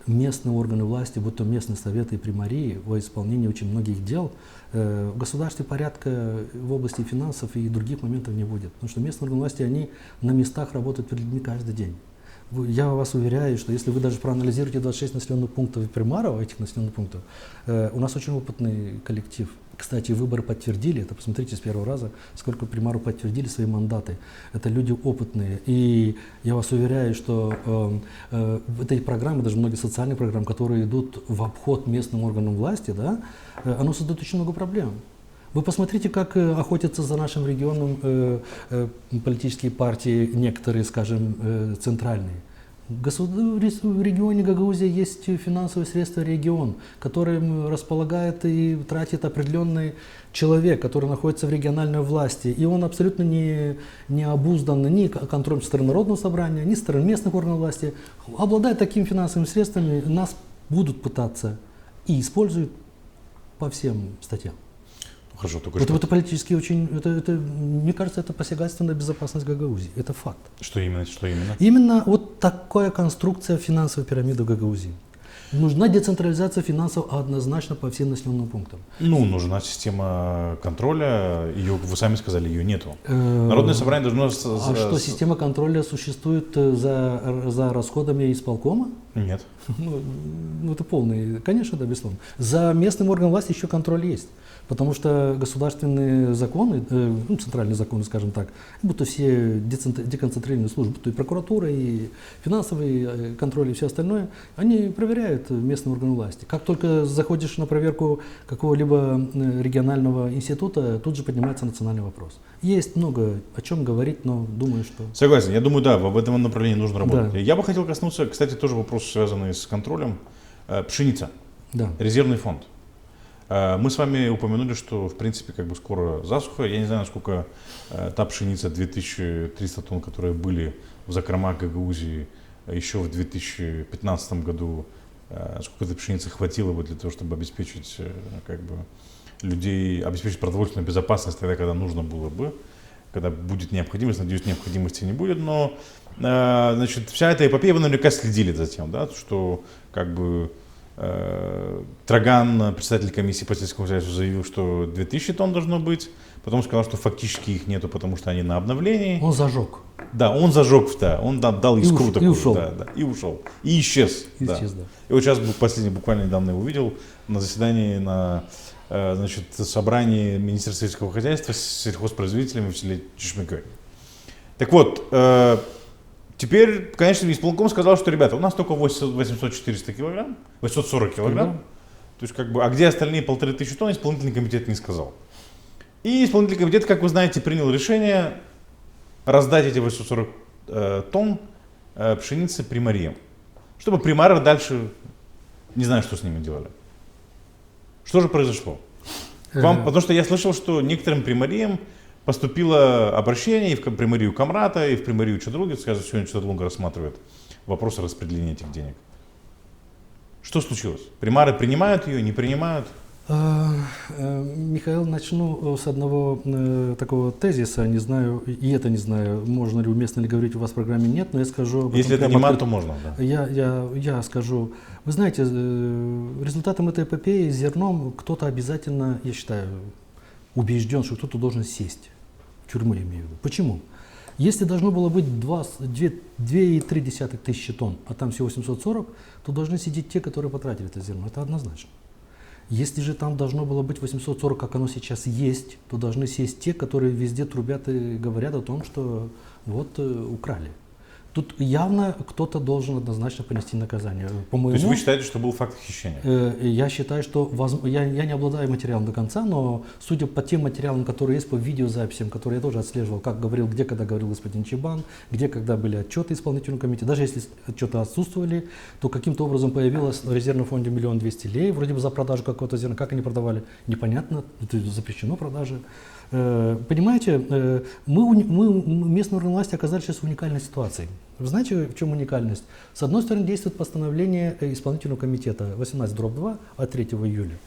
местные органы власти, будь то местные советы и примарии, во исполнении очень многих дел, в государстве порядка в области финансов и других моментов не будет. Потому что местные органы власти, они на местах работают перед людьми каждый день. Я вас уверяю, что если вы даже проанализируете 26 населенных пунктов и примаров этих населенных пунктов, у нас очень опытный коллектив. Кстати, выборы подтвердили, это посмотрите с первого раза, сколько примаров подтвердили свои мандаты. Это люди опытные. И я вас уверяю, что этой программы, даже многие социальные программы, которые идут в обход местным органам власти, да, оно создает очень много проблем. Вы посмотрите, как охотятся за нашим регионом политические партии, некоторые, скажем, центральные. В регионе Гагаузия есть финансовые средства регион, которым располагает и тратит определенный человек, который находится в региональной власти. И он абсолютно не обуздан ни контролем со стороны Народного собрания, ни со стороны местных органов власти. Обладая такими финансовыми средствами, нас будут пытаться и используют по всем статьям. Хорошо, только Это политически очень, мне кажется, это посягательство на безопасность Гагаузии. Это факт. Что именно? Что именно? Именно вот такая конструкция финансовой пирамиды в Гагаузии. Нужна децентрализация финансов однозначно по всем населенным пунктам. Ну, нужна система контроля, ее, вы сами сказали, ее нету. Народное собрание должно... А что, система контроля существует за расходами исполкома? Нет. Ну, это полный, конечно, да, безусловно. За местным органом власти еще контроль есть. Потому что государственные законы, центральные законы, скажем так, будто все деконцентрированные службы, будто и прокуратура, и финансовый контроль, и все остальное, они проверяют местные органы власти. Как только заходишь на проверку какого-либо регионального института, тут же поднимается национальный вопрос. Есть много о чем говорить, но думаю, что... Согласен. Я думаю, да, в этом направлении нужно работать. Да. Я бы хотел коснуться, кстати, тоже вопрос, связанный с контролем. Пшеница. Да. Резервный фонд. Мы с вами упомянули, что, в принципе, как бы скоро засуха. Я не знаю, насколько та пшеница 2300 тонн, которые были в закромах Гагаузии, еще в 2015 году сколько-то пшеницы хватило бы для того, чтобы обеспечить как бы людей, обеспечить продовольственную безопасность тогда, когда нужно было бы, когда будет необходимость. Надеюсь, необходимости не будет, но значит, вся эта эпопея, вы наверняка следили за тем, да, что как бы Траган, председатель комиссии по сельскому хозяйству, заявил, что 2000 тонн должно быть, потом сказал, что фактически их нету, потому что они на обновлении. Он зажег. Да, он зажег, да, он дал искру такую, ушел. да, и ушел, и исчез. Исчез, да. И вот сейчас последний, буквально недавно его увидел на заседании на значит, собрании Министерства сельского хозяйства с сельхозпроизводителями в селе Чешмякой. Так вот, теперь, конечно, исполком сказал, что, ребята, у нас только 800-400 килограмм, 840 килограмм, то есть как бы, а где остальные 1500 тонн, исполнительный комитет не сказал. И исполнительный комитет, как вы знаете, принял решение раздать эти 840 тонн пшеницы примариям, чтобы примары дальше не знаю, что с ними делали. Что же произошло? Потому что я слышал, что некоторым примариям поступило обращение и в примарию Камрата, и в примарию Чадруги, скажем, сегодня Чадруга рассматривает вопрос распределения этих денег. Что случилось? Примары принимают ее, не принимают? Михаил, начну с одного такого тезиса, не знаю, и это не знаю, можно ли, уместно ли говорить у вас в программе, нет, но я скажу... об этом Если это не прямо мат, то можно, да. Я скажу, вы знаете, результатом этой эпопеи с зерном кто-то обязательно, я считаю, убежден, что кто-то должен сесть в тюрьму, я имею в виду. Почему? Если должно было быть 2,3 тысячи тонн, а там всего 840, то должны сидеть те, которые потратили это зерно, это однозначно. Если же там должно было быть 840, как оно сейчас есть, то должны сесть те, которые везде трубят и говорят о том, что вот украли. Тут явно кто-то должен однозначно понести наказание. То есть вы считаете, что был факт хищения? Я считаю, что я не обладаю материалом до конца, но судя по тем материалам, которые есть, по видеозаписям, которые я тоже отслеживал, как говорил, где когда говорил господин Чебан, где когда были отчеты исполнительного комитета, даже если отчеты отсутствовали, то каким-то образом появилось в резервном фонде 1 200 000 лей, вроде бы за продажу какого-то зерна, как они продавали, непонятно, это запрещено продажа. Понимаете, мы местные власти оказались сейчас в уникальной ситуации. Вы знаете, в чем уникальность? С одной стороны, действует постановление исполнительного комитета 18/2 от 3 июля.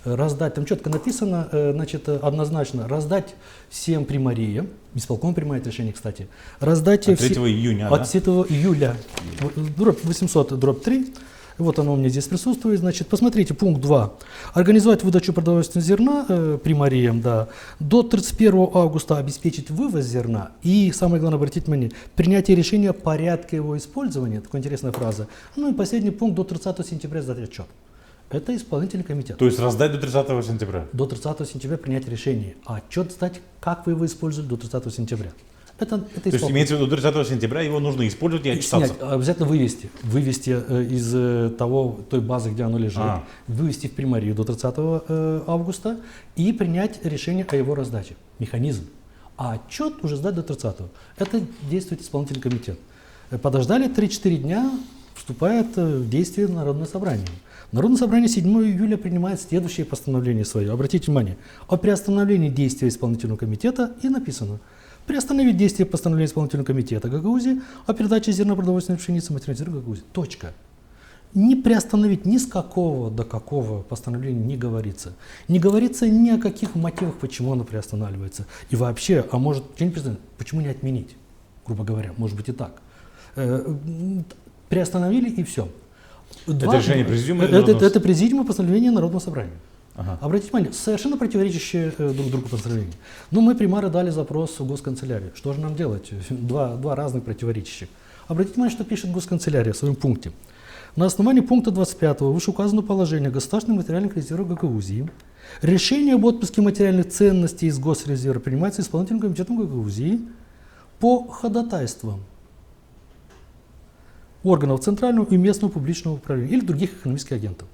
Раздать, там четко написано, значит, однозначно, раздать всем примариям, исполком принимает решение, кстати, раздать... От 3 июня, От 3 июля, 800/3. Вот оно у меня здесь присутствует. Значит, посмотрите, пункт 2. Организовать выдачу продовольственного зерна примариям, да, до 31 августа обеспечить вывоз зерна и, самое главное, обратить внимание, принятие решения о порядке его использования. Такая интересная фраза. Ну и последний пункт, до 30 сентября сдать отчет. Это исполнительный комитет. То есть раздать до 30 сентября? До 30 сентября принять решение. А отчет сдать, как вы его использовали до 30 сентября. Это то есть имеется в виду до 30 сентября его нужно использовать и отчитаться? Снять, обязательно вывести из той базы, где оно лежит, вывести в примарию до 30 августа и принять решение о его раздаче. Механизм. А отчет уже сдать до 30-го. Это действует исполнительный комитет. Подождали 3-4 дня, вступает в действие Народное собрание. Народное собрание 7 июля принимает следующее постановление свое. Обратите внимание, о приостановлении действия исполнительного комитета и написано: приостановить действие постановления исполнительного комитета Гагаузии о передаче зернопродовольственной пшеницы материальных зерн Гагаузии. Точка. Не приостановить ни с какого до какого постановления не говорится. Не говорится ни о каких мотивах, почему оно приостанавливается. И вообще, а может, почему не отменить, грубо говоря, может быть и так. Приостановили и все. Это решение президиума? Это президиума постановления Народного собрания. Ага. Обратите внимание, совершенно противоречащие друг другу постановления. Но мы примары дали запрос в госканцелярию. Что же нам делать? Два разных противоречащих. Обратите внимание, что пишет госканцелярия в своем пункте. На основании пункта 25 вышеуказанного положения государственных материальных резервов Гагаузии решение об отпуске материальных ценностей из госрезерва принимается исполнительным комитетом Гагаузии по ходатайствам органов центрального и местного публичного управления или других экономических агентов.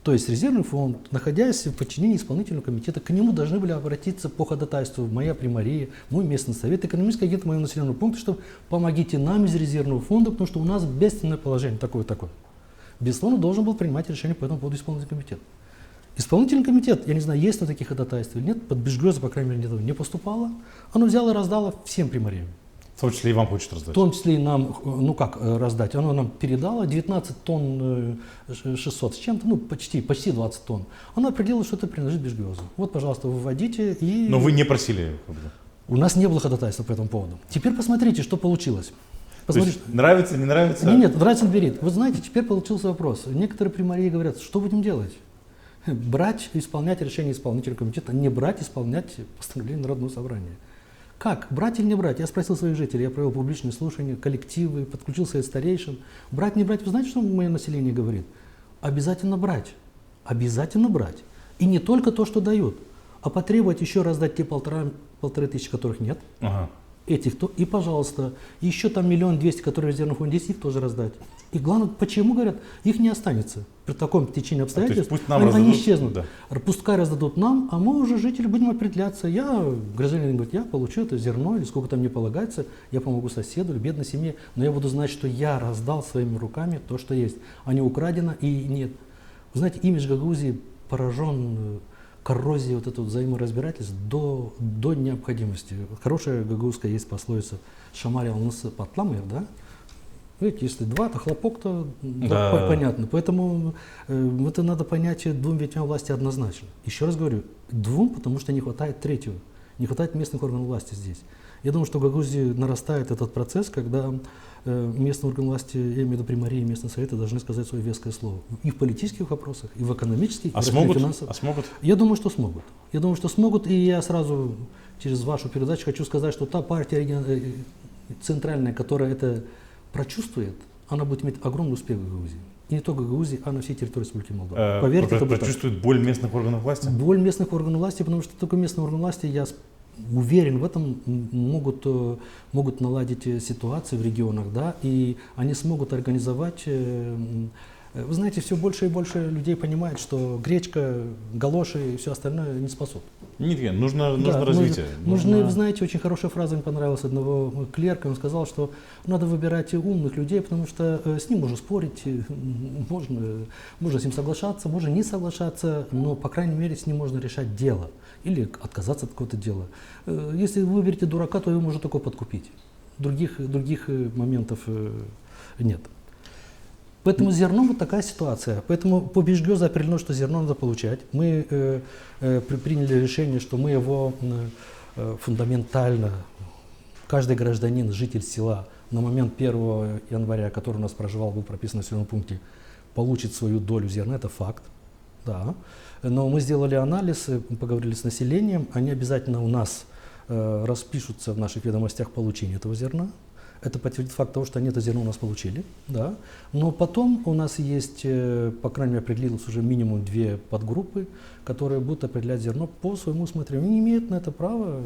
То есть резервный фонд, находясь в подчинении исполнительного комитета, к нему должны были обратиться по ходатайству моя примария, мой местный совет, экономический агент моего населенного пункта, чтобы помогите нам из резервного фонда, потому что у нас бедственное положение такое-такое. Безусловно, должен был принимать решение по этому поводу исполнительный комитет. Исполнительный комитет, я не знаю, есть ли такие ходатайства или нет, под Бежгрёза, по крайней мере, не поступало. Оно взяло и раздало всем примариям. В том числе и вам хочет В раздать. том числе и нам, ну как раздать, оно нам передало 19 тонн 600 с чем-то, ну почти 20 тонн. Оно определило, что это принадлежит Бежгиозу. Вот, пожалуйста, выводите и... Но вы не просили. Как бы. У нас не было ходатайства по этому поводу. Теперь посмотрите, что получилось. То есть нравится, не нравится? Нет, нравится, берет. Вы знаете, теперь получился вопрос. Некоторые примарии говорят, что будем делать? Брать, исполнять решение исполнительного комитета, не брать, исполнять постановление Народного собрания. Как? Брать или не брать? Я спросил своих жителей, я провел публичные слушания, коллективы, подключил совет старейшин. Брать, не брать? Вы знаете, что мое население говорит? Обязательно брать. Обязательно брать. И не только то, что дают, а потребовать еще раз дать те полторы тысячи, которых нет. Ага. Этих, то, и, пожалуйста, еще там 1 200 000, которые в резервном фонде есть, их тоже раздать. И главное, почему, говорят, их не останется. При таком течении обстоятельств пусть нам они раздадут, исчезнут. да. Пускай раздадут нам, а мы уже, жители, будем определяться. Гражданин говорит, я получу это зерно, или сколько там мне полагается, я помогу соседу или бедной семье, но я буду знать, что я раздал своими руками то, что есть, а не украдено и нет. Вы знаете, имидж Гагаузии поражен коррозией вот этого взаиморазбирательств до необходимости. Хорошая гагаузская есть пословица «Шамари алнысы патламыр», да? Видите, если 2, то хлопок-то Да. понятно. Поэтому это надо понять 2 ветвям власти однозначно. Еще раз говорю, 2, потому что не хватает 3-го. Не хватает местных органов власти здесь. Я думаю, что в Гагаузии нарастает этот процесс, когда местные органы власти, я имею в виду примарии и местные советы, должны сказать свое веское слово. И в политических вопросах, и в экономических, и в финансовых. А смогут? Я думаю, что смогут. Я думаю, что смогут, и я сразу через вашу передачу хочу сказать, что та партия центральная, которая это прочувствует, она будет иметь огромный успех в Гагаузии. И не только в Гагаузии, а на всей территории Республики Молдова. Поверьте, это будет так. Прочувствует боль местных органов власти? Боль местных органов власти, потому что только местные органы власти, я уверен в этом, могут наладить ситуацию в регионах, да, и они смогут организовать. Вы знаете, все больше и больше людей понимают, что гречка, галоши и все остальное не спасут. Нет, нужно Да, развитие. Нужны, вы знаете, очень хорошая фраза мне понравилась одного клерка. Он сказал, что надо выбирать умных людей, потому что с ним можно спорить, можно с ним соглашаться, можно не соглашаться, но, по крайней мере, с ним можно решать дело или отказаться от какого-то дела. Если вы выберете дурака, то его можно только подкупить. Других моментов нет. Поэтому зерно вот такая ситуация. Поэтому по Бежгиозу определено, что зерно надо получать. Мы приняли решение, что мы его фундаментально, каждый гражданин, житель села на момент 1 января, который у нас проживал, был прописан в населенном пункте, получит свою долю зерна, это факт. Да. Но мы сделали анализ, поговорили с населением, они обязательно у нас распишутся в наших ведомостях получения этого зерна. Это подтвердит факт того, что они это зерно у нас получили. Да. Но потом у нас есть, по крайней мере, определилось уже минимум 2 подгруппы, которые будут определять зерно по своему усмотрению. Они не имеют на это права,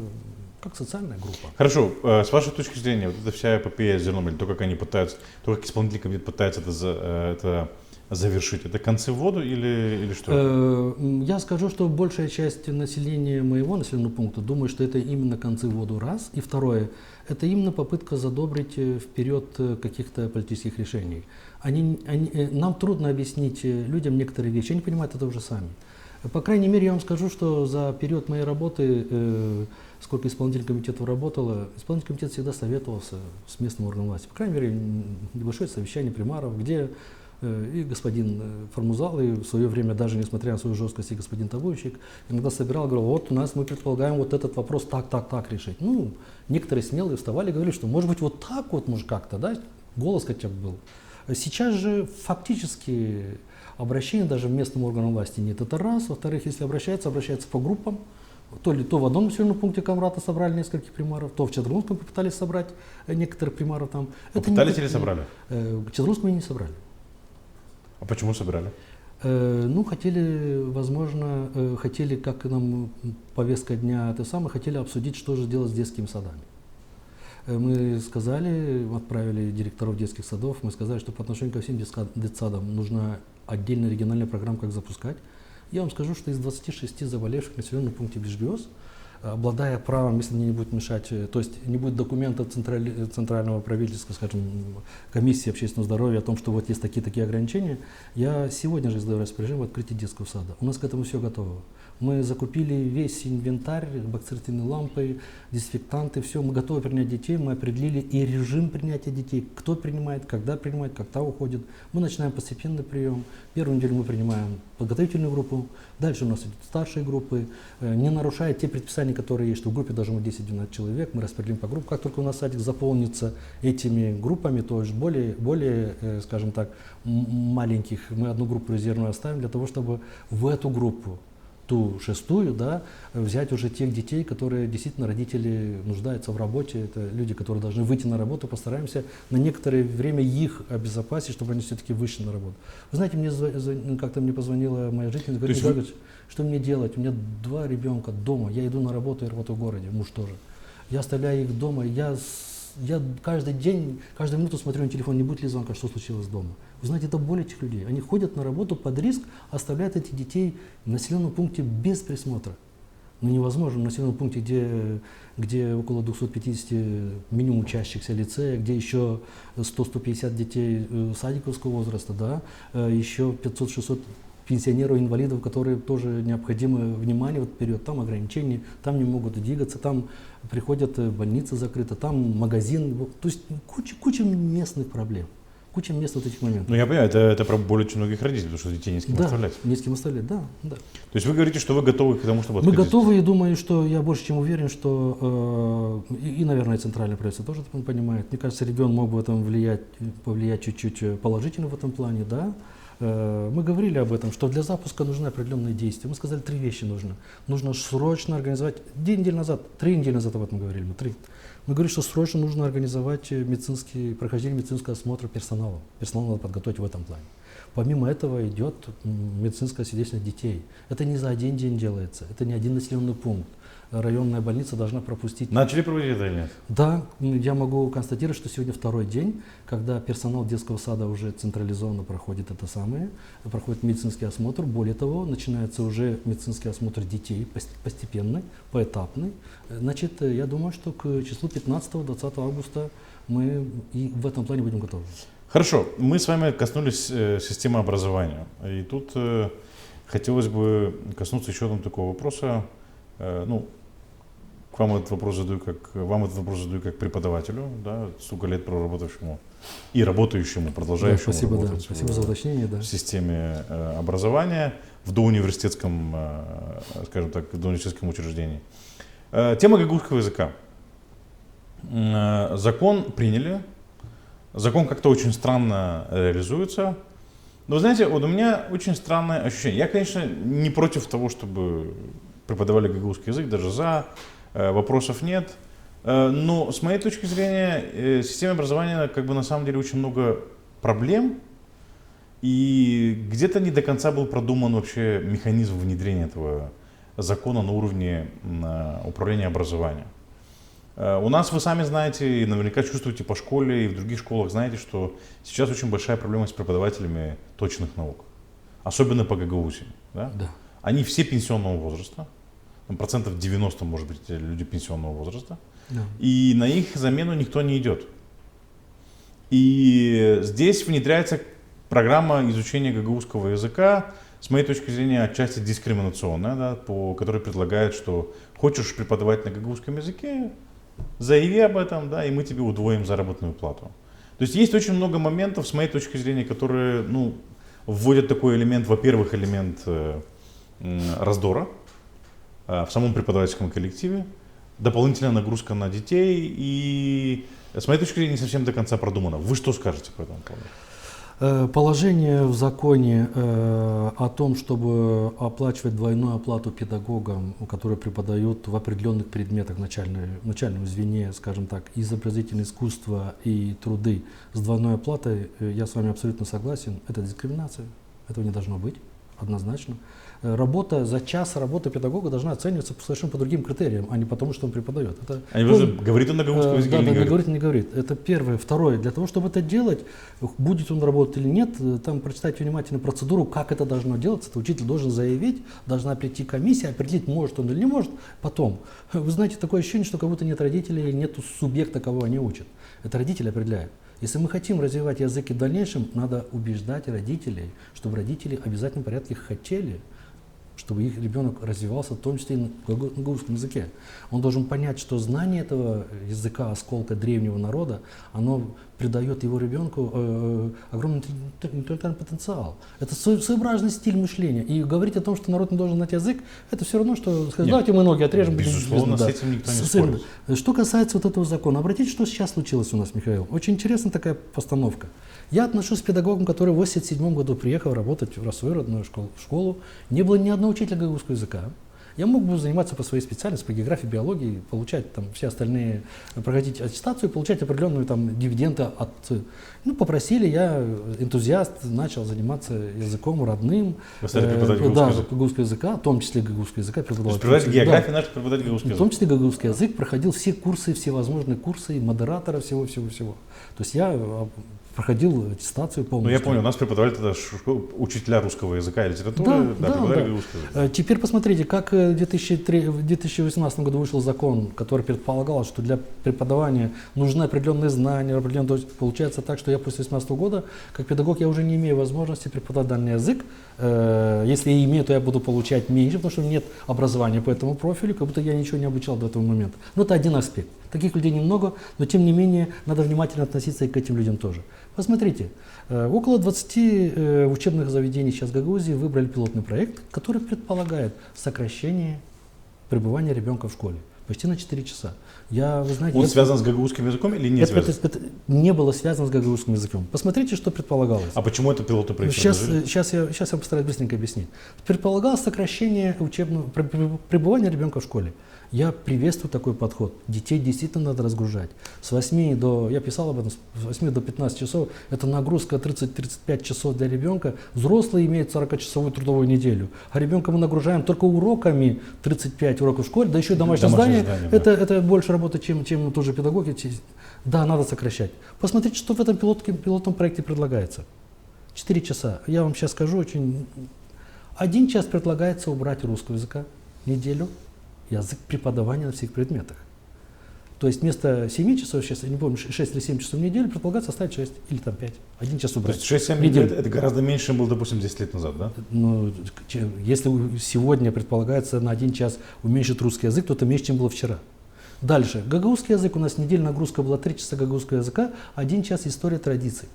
как социальная группа. Хорошо, с вашей точки зрения, вот эта вся эпопея с зерном, или то, как они пытаются, то, как исполнительный комитет пытается это завершить, это концы в воду или что? Я скажу, что большая часть населения моего населенного пункта думает, что это именно концы в воду, раз. И второе, это именно попытка задобрить вперед каких-то политических решений. Нам трудно объяснить людям некоторые вещи, они понимают это уже сами. По крайней мере, я вам скажу, что за период моей работы, сколько исполнительный комитет работало, исполнительный комитет всегда советовался с местным органом власти. По крайней мере, небольшое совещание примаров, где и господин Формузал, и в свое время, даже несмотря на свою жесткость, и господин Табуйщик, иногда собирал, говорил, вот у нас мы предполагаем вот этот вопрос так решить. Ну, некоторые смелые вставали и говорили, что может быть вот так вот, может как-то, да, голос хотя бы был. Сейчас же фактически обращения даже в местном органам власти нет. Это раз. Во-вторых, если обращаются по группам. То в одном населенном пункте Камрата собрали нескольких примаров, то в Чадрунском попытались собрать некоторых примаров там. Попытались или собрали? В Чадрунском не собрали. А почему собирали? Ну, хотели, как нам повестка дня, хотели обсудить, что же делать с детскими садами. Мы сказали, отправили директоров детских садов, мы сказали, что по отношению ко всем детсадам нужна отдельная региональная программа, как запускать. Я вам скажу, что из 26 заболевших в населенном пункте Бежгиоз обладая правом, если мне не будет мешать, то есть не будет документа центрального правительства, скажем, комиссии общественного здоровья о том, что вот есть такие ограничения, я сегодня же издаю распоряжение в открытии детского сада. У нас к этому все готово. Мы закупили весь инвентарь, бактерицидные лампы, дезинфектанты, все. Мы готовы принять детей, мы определили и режим принятия детей, кто принимает, когда уходит. Мы начинаем постепенный прием. Первую неделю мы принимаем подготовительную группу, дальше у нас идут старшие группы, не нарушая те предписания, которые есть, что в группе должно быть 10-12 человек, мы распределим по группам. Как только у нас садик заполнится этими группами, то есть более, скажем так, маленьких, мы одну группу резервную оставим для того, чтобы в эту группу, ту шестую, да, взять уже тех детей, которые действительно родители нуждаются в работе, это люди, которые должны выйти на работу, постараемся на некоторое время их обезопасить, чтобы они все-таки вышли на работу. Вы знаете, как-то мне позвонила моя жительница, говорит: Николай Ильич, что мне делать? У меня 2 ребенка дома, я иду на работу, я работаю в городе, муж тоже. Я оставляю их дома, я каждый день, каждую минуту смотрю на телефон, не будет ли звонка, что случилось дома. Вы знаете, это боль этих людей. Они ходят на работу под риск, оставляют этих детей в населенном пункте без присмотра. Ну невозможно в населенном пункте, где около 250 минимум учащихся лицея, где еще 100-150 детей садиковского возраста, да, еще 500-600 пенсионеров, инвалидов, которые тоже необходимо внимание в этот период. Там ограничения, там не могут двигаться, там приходят, больница закрыта, там магазин. То есть куча местных проблем. Куча мест вот этих моментов. Ну, я понимаю, это про боль очень многих родителей, потому что детей не с кем оставлять. Не с кем оставлять, да. То есть вы говорите, что вы готовы к тому, чтобы Мы отходить? готовы, и думаю, что я больше чем уверен, что наверное, центральное правительство тоже это понимает. Мне кажется, регион мог бы в этом повлиять чуть-чуть положительно в этом плане, да. Мы говорили об этом, что для запуска нужны определенные действия. Мы сказали, 3 вещи нужно. Нужно срочно организовать, 3 недели назад об этом говорили, мы говорили, что срочно нужно организовать прохождение медицинского осмотра персонала. Персонал надо подготовить в этом плане. Помимо этого идет медицинское свидетельство детей. Это не за один день делается, это не один населенный пункт. Районная больница должна пропустить. Начали проводить это или нет? Да, я могу констатировать, что сегодня 2-й день, когда персонал детского сада уже централизованно проходит проходит медицинский осмотр. Более того, начинается уже медицинский осмотр детей постепенный, поэтапный. Значит, я думаю, что к числу 15-20 августа мы и в этом плане будем готовы. Хорошо, мы с вами коснулись системы образования. И тут хотелось бы коснуться еще одного такого вопроса. Вам этот вопрос задаю как преподавателю, да, столько лет проработавшему и работающему, продолжающему работать спасибо за уточнение, в системе образования, в доуниверситетском, скажем так, доуниверситетском учреждении. Тема гагаузского языка. Закон приняли, закон как-то очень странно реализуется. Но вы знаете, вот у меня очень странное ощущение. Я, конечно, не против того, чтобы преподавали гагаузский язык, даже за. Вопросов нет. Но с моей точки зрения, система образования как бы на самом деле очень много проблем. И где-то не до конца был продуман вообще механизм внедрения этого закона на уровне управления образованием. У нас, вы сами знаете, и наверняка чувствуете по школе и в других школах, знаете, что сейчас очень большая проблема с преподавателями точных наук. Особенно по гагаузии. Да? Да. Они все пенсионного возраста. Процентов 90, может быть, люди пенсионного возраста. Да. И на их замену никто не идет. И здесь внедряется программа изучения гагаузского языка, с моей точки зрения, отчасти дискриминационная, да, по которой предлагает, что хочешь преподавать на гагаузском языке, заяви об этом, да, и мы тебе удвоим заработную плату. То есть очень много моментов, с моей точки зрения, которые вводят такой элемент, во-первых, элемент раздора в самом преподавательском коллективе, дополнительная нагрузка на детей и, с моей точки зрения, не совсем до конца продумано. Вы что скажете по этому поводу? Положение в законе о том, чтобы оплачивать двойную оплату педагогам, которые преподают в определенных предметах начальном звене, скажем так, изобразительное искусство и труды с двойной оплатой, я с вами абсолютно согласен. Это дискриминация, этого не должно быть, однозначно. Работа за час работы педагога должна оцениваться совершенно по другим критериям, а не потому, что он преподает. Это, говорит он на гагаузском языке да, или не не говорит? Не говорит. Это первое. Второе. Для того, чтобы это делать, будет он работать или нет, там прочитайте внимательно процедуру, как это должно делаться. Это учитель должен заявить, должна прийти комиссия, определить, может он или не может. Потом, вы знаете, такое ощущение, что как будто нет родителей, нет субъекта, кого они учат. Это родители определяют. Если мы хотим развивать языки в дальнейшем, надо убеждать родителей, чтобы родители в обязательном порядке хотели, чтобы их ребенок развивался, в том числе и на гагаузском языке. Он должен понять, что знание этого языка, осколка древнего народа, оно придает его ребенку огромный интеллектуальный потенциал. Это своеобразный стиль мышления. И говорить о том, что народ не должен знать язык, это все равно, что сказать, давайте мы ноги отрежем. Безусловно, с этим никто не спорит. Что касается вот этого закона, обратите, что сейчас случилось у нас, Михаил. Очень интересная такая постановка. Я отношусь к педагогам, который в 1987 году приехал работать в свою родную школу. Не было ни одного учителя гагаузского языка. Я мог бы заниматься по своей специальности, по географии, биологии, получать там все остальные, проходить аттестацию, получать определенную там дивиденды от... Ну, попросили, я энтузиаст, начал заниматься языком родным. Вы стали преподавать гагаузского языка, в том числе гагаузского языка. Преподавать географию, наш преподавать гагаузский язык. В том числе гагаузский язык, проходил все курсы, всевозможные курсы, модератора, всего-всего-всего. То есть я проходил аттестацию полностью. Ну, я помню, у нас преподавали тогда учителя русского языка и литературы, преподавали гагаузский язык. Теперь посмотрите, как в 2018 году вышел закон, который предполагал, что для преподавания нужны определенные знания, то есть получается так, что я после 2018 года, как педагог, я уже не имею возможности преподавать данный язык. Если я имею, то я буду получать меньше, потому что нет образования по этому профилю, как будто я ничего не обучал до этого момента. Но это один аспект. Таких людей немного, но тем не менее надо внимательно относиться и к этим людям тоже. Посмотрите, около 20 учебных заведений сейчас в Гагаузии выбрали пилотный проект, который предполагает сокращение пребывания ребенка в школе почти на 4 часа. Вы знаете, он связан с гагаузским языком или не связан? Это не было связано с гагаузским языком. Посмотрите, что предполагалось. А почему это пилотный проект? Сейчас я постараюсь быстренько объяснить. Предполагалось сокращение пребывания ребенка в школе. Я приветствую такой подход. Детей действительно надо разгружать. С 8 до, я писал об этом, с 8 до 15 часов, это нагрузка 30-35 часов для ребенка. Взрослый имеет 40-часовую трудовую неделю, а ребенка мы нагружаем только уроками, 35 уроков в школе, да еще и домашнее задание. Это больше работы, чем тоже педагоги. Да, надо сокращать. Посмотрите, что в этом пилотном проекте предлагается. 4 часа. Я вам сейчас скажу очень... 1 час предлагается убрать русского языка, неделю. Язык преподавания на всех предметах. То есть вместо 7 часов, сейчас я не помню, 6 или 7 часов в неделю предполагается оставить 6 или там 5. 1 час убрать. То есть 6-7 недель это гораздо меньше, чем было, допустим, 10 лет назад, да? Ну, если сегодня предполагается на 1 час уменьшить русский язык, то это меньше, чем было вчера. Дальше. Гагаузский язык. У нас недельная нагрузка была 3 часа гагаузского языка, 1 час история традиций.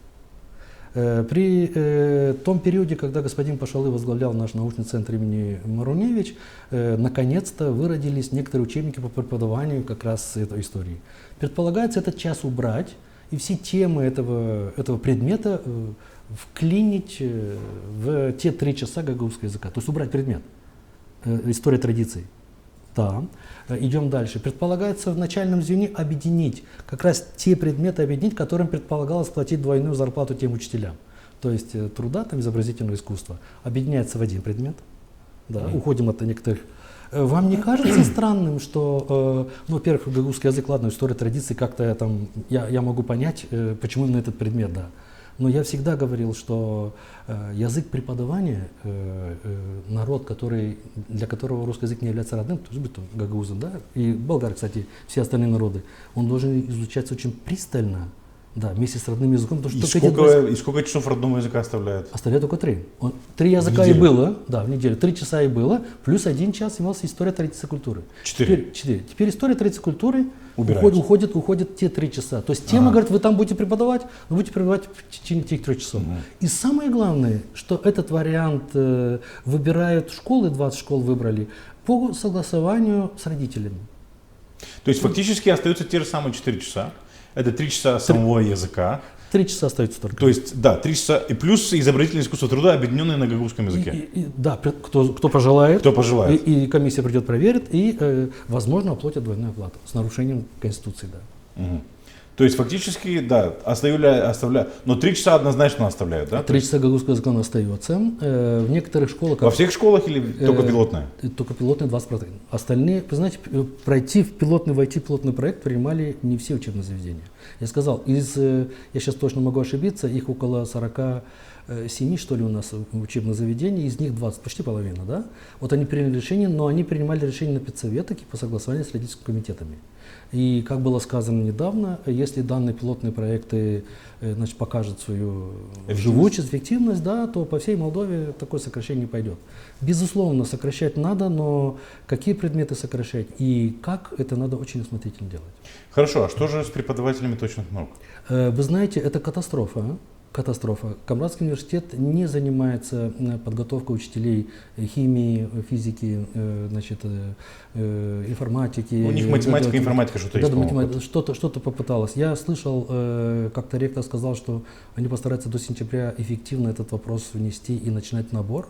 При том периоде, когда господин Пашалы возглавлял наш научный центр имени Маруневич, наконец-то выродились некоторые учебники по преподаванию как раз этой истории. Предполагается этот час убрать и все темы этого предмета вклинить в те 3 часа гагаузского языка, то есть убрать предмет история традиций. Да. Идем дальше. Предполагается в начальном звене объединить, как раз те предметы объединить, которым предполагалось платить двойную зарплату тем учителям. То есть труда, там, изобразительного искусства, объединяется в один предмет. Да, уходим от некоторых. Вам не кажется странным, что, ну, во-первых, гагаузский язык, ладно, история традиций, как-то я могу понять, почему именно этот предмет, да. Но я всегда говорил, что язык преподавания, народ, для которого русский язык не является родным, то есть гагаузы, да, и болгары, кстати, все остальные народы, он должен изучаться очень пристально, да, вместе с родным языком. И сколько часов родного языка оставляют? Оставляют только 3. 3 языка и было, да, в неделю, 3 часа и было, плюс 1 час имелся история традиции культуры. 4. Теперь история традиции культуры уходит те 3 часа. То есть тема, говорит, вы там будете преподавать, вы будете преподавать в течение этих 3 часов. И самое главное, что этот вариант выбирают школы, 20 школ выбрали, по согласованию с родителями. То есть фактически остаются те же самые 4 часа. Это 3 часа самого языка. 3 часа остается только. То есть, да, 3 часа, и плюс изобразительное искусство труда, объединенное на гагаузском языке. Да, кто пожелает. Кто пожелает. И комиссия придет, проверит, и, возможно, оплатят двойную оплату с нарушением Конституции, да. То есть фактически, да, оставляют, но 3 часа однозначно оставляют, да? 3 часа гагаузского языка остается. В некоторых школах... Во всех школах или только пилотная? Только пилотные 20%. Остальные, вы знаете, войти в пилотный проект принимали не все учебные заведения. Я сказал, я сейчас точно могу ошибиться, их около 47, что ли, у нас в учебных заведениях, из них 20, почти половина, да? Вот они приняли решение, но они принимали решение на педсоветах и по согласованию с родительскими комитетами. И, как было сказано недавно, если данные пилотные проекты значит, покажут свою живучесть, эффективность, да, то по всей Молдове такое сокращение не пойдет. Безусловно, сокращать надо, но какие предметы сокращать и как, это надо очень осмотрительно делать. Хорошо, а что же с преподавателями точных наук? Вы знаете, это катастрофа. Катастрофа. Камбрадский университет не занимается подготовкой учителей химии, физики, значит, информатики. У них математика, информатика что-то есть. Да, математика, что-то попыталось. Я слышал, как-то ректор сказал, что они постараются до сентября эффективно этот вопрос внести и начинать набор.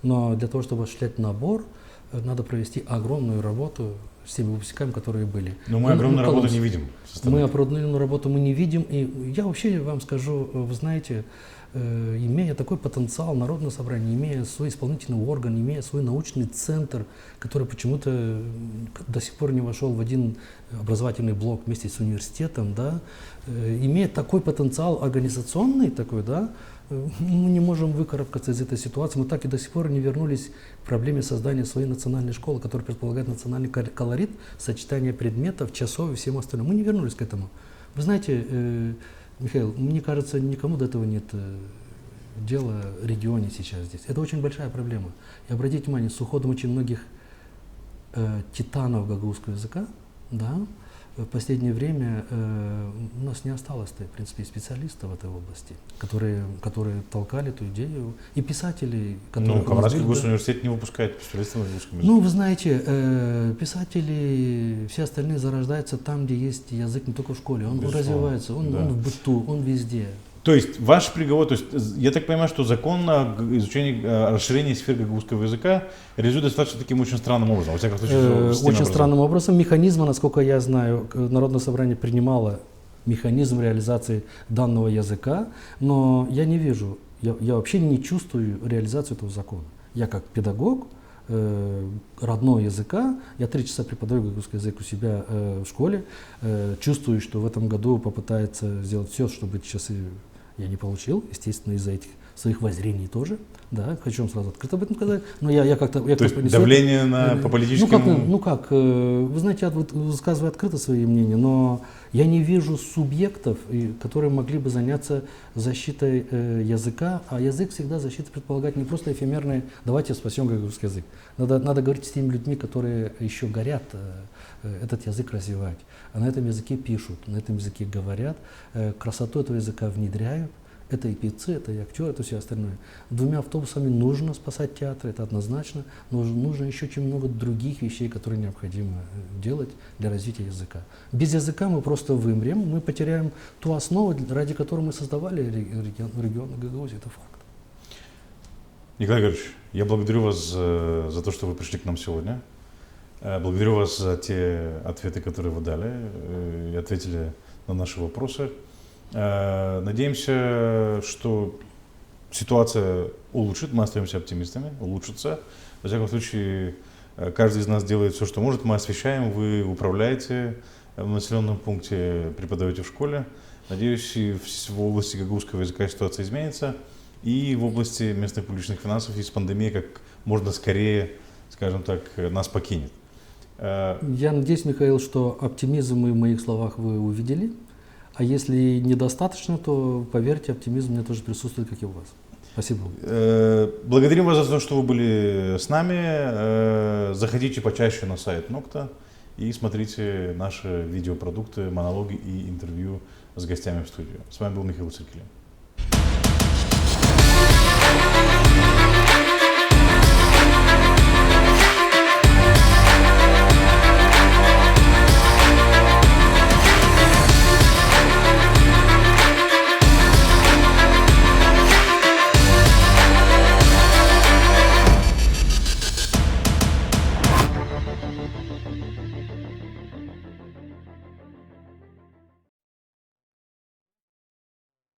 Но для того, чтобы осуществлять набор, надо провести огромную работу с теми выпускниками, которые были. Но мы огромную работу не видим. Мы определенную работу мы не видим. И я вообще вам скажу, вы знаете, имея такой потенциал, Народное собрание, имея свой исполнительный орган, имея свой научный центр, который почему-то до сих пор не вошел в один образовательный блок вместе с университетом, да, имея такой потенциал организационный такой, да, мы не можем выкарабкаться из этой ситуации. Мы так и до сих пор не вернулись к проблеме создания своей национальной школы, которая предполагает национальный колорит, сочетание предметов, часов и всем остальным. Мы не вернулись к этому. Вы знаете, Михаил, мне кажется, никому до этого нет дела в регионе сейчас здесь. Это очень большая проблема. И обратите внимание, с уходом очень многих титанов гагаузского языка, да, в последнее время у нас не осталось, в принципе, специалистов в этой области, которые толкали эту идею, и писателей, которые... Ну, Камбрадский госуниверситет не выпускает специалистов на русском языке. Ну, вы знаете, писатели, все остальные зарождаются там, где есть язык, не только в школе. Он развивается, он в быту, он везде. То есть ваш приговор, то есть я так понимаю, что закон о изучении, расширении сфер гагаузского языка реализуется достаточно таким очень странным образом. Во всяком случае, очень странным образом. Механизма, насколько я знаю, Народное собрание принимало механизм реализации данного языка, но я не вижу, я вообще не чувствую реализацию этого закона. Я как педагог родного языка, я 3 часа преподаю гагаузский язык у себя в школе, чувствую, что в этом году попытается сделать все, чтобы эти часы я не получил, естественно, из-за этих своих воззрений тоже. Да, хочу вам сразу открыто об этом сказать. Но я как-то... То есть давление по политическим... Ну как, вы знаете, высказываю открыто свои мнения, но я не вижу субъектов, которые могли бы заняться защитой языка, а язык всегда защита предполагает не просто эфемерное «давайте спасем гагаузский язык». Надо говорить с теми людьми, которые еще горят этот язык развивать. А на этом языке пишут, на этом языке говорят, красоту этого языка внедряют. Это и певцы, это и актеры, это все остальное. 2 автобусами нужно спасать театры, это однозначно. Нужно еще очень много других вещей, которые необходимо делать для развития языка. Без языка мы просто вымрем, мы потеряем ту основу, ради которой мы создавали регион Гагаузии, это факт. Николай Григорьевич, я благодарю вас за то, что вы пришли к нам сегодня. Благодарю вас за те ответы, которые вы дали и ответили на наши вопросы. Надеемся, что ситуация улучшит, мы остаемся оптимистами, улучшится. Во всяком случае, каждый из нас делает все, что может. Мы освещаем, вы управляете в населенном пункте, преподаете в школе. Надеюсь, и в области гагаузского языка ситуация изменится. И в области местных публичных финансов, из пандемии как можно скорее, скажем так, нас покинет. Я надеюсь, Михаил, что оптимизм в моих словах вы увидели. А если недостаточно, то, поверьте, оптимизм у меня тоже присутствует, как и у вас. Спасибо. Благодарим вас за то, что вы были с нами. Заходите почаще на сайт Нокта и смотрите наши видеопродукты, монологи и интервью с гостями в студию. С вами был Михаил Циркель.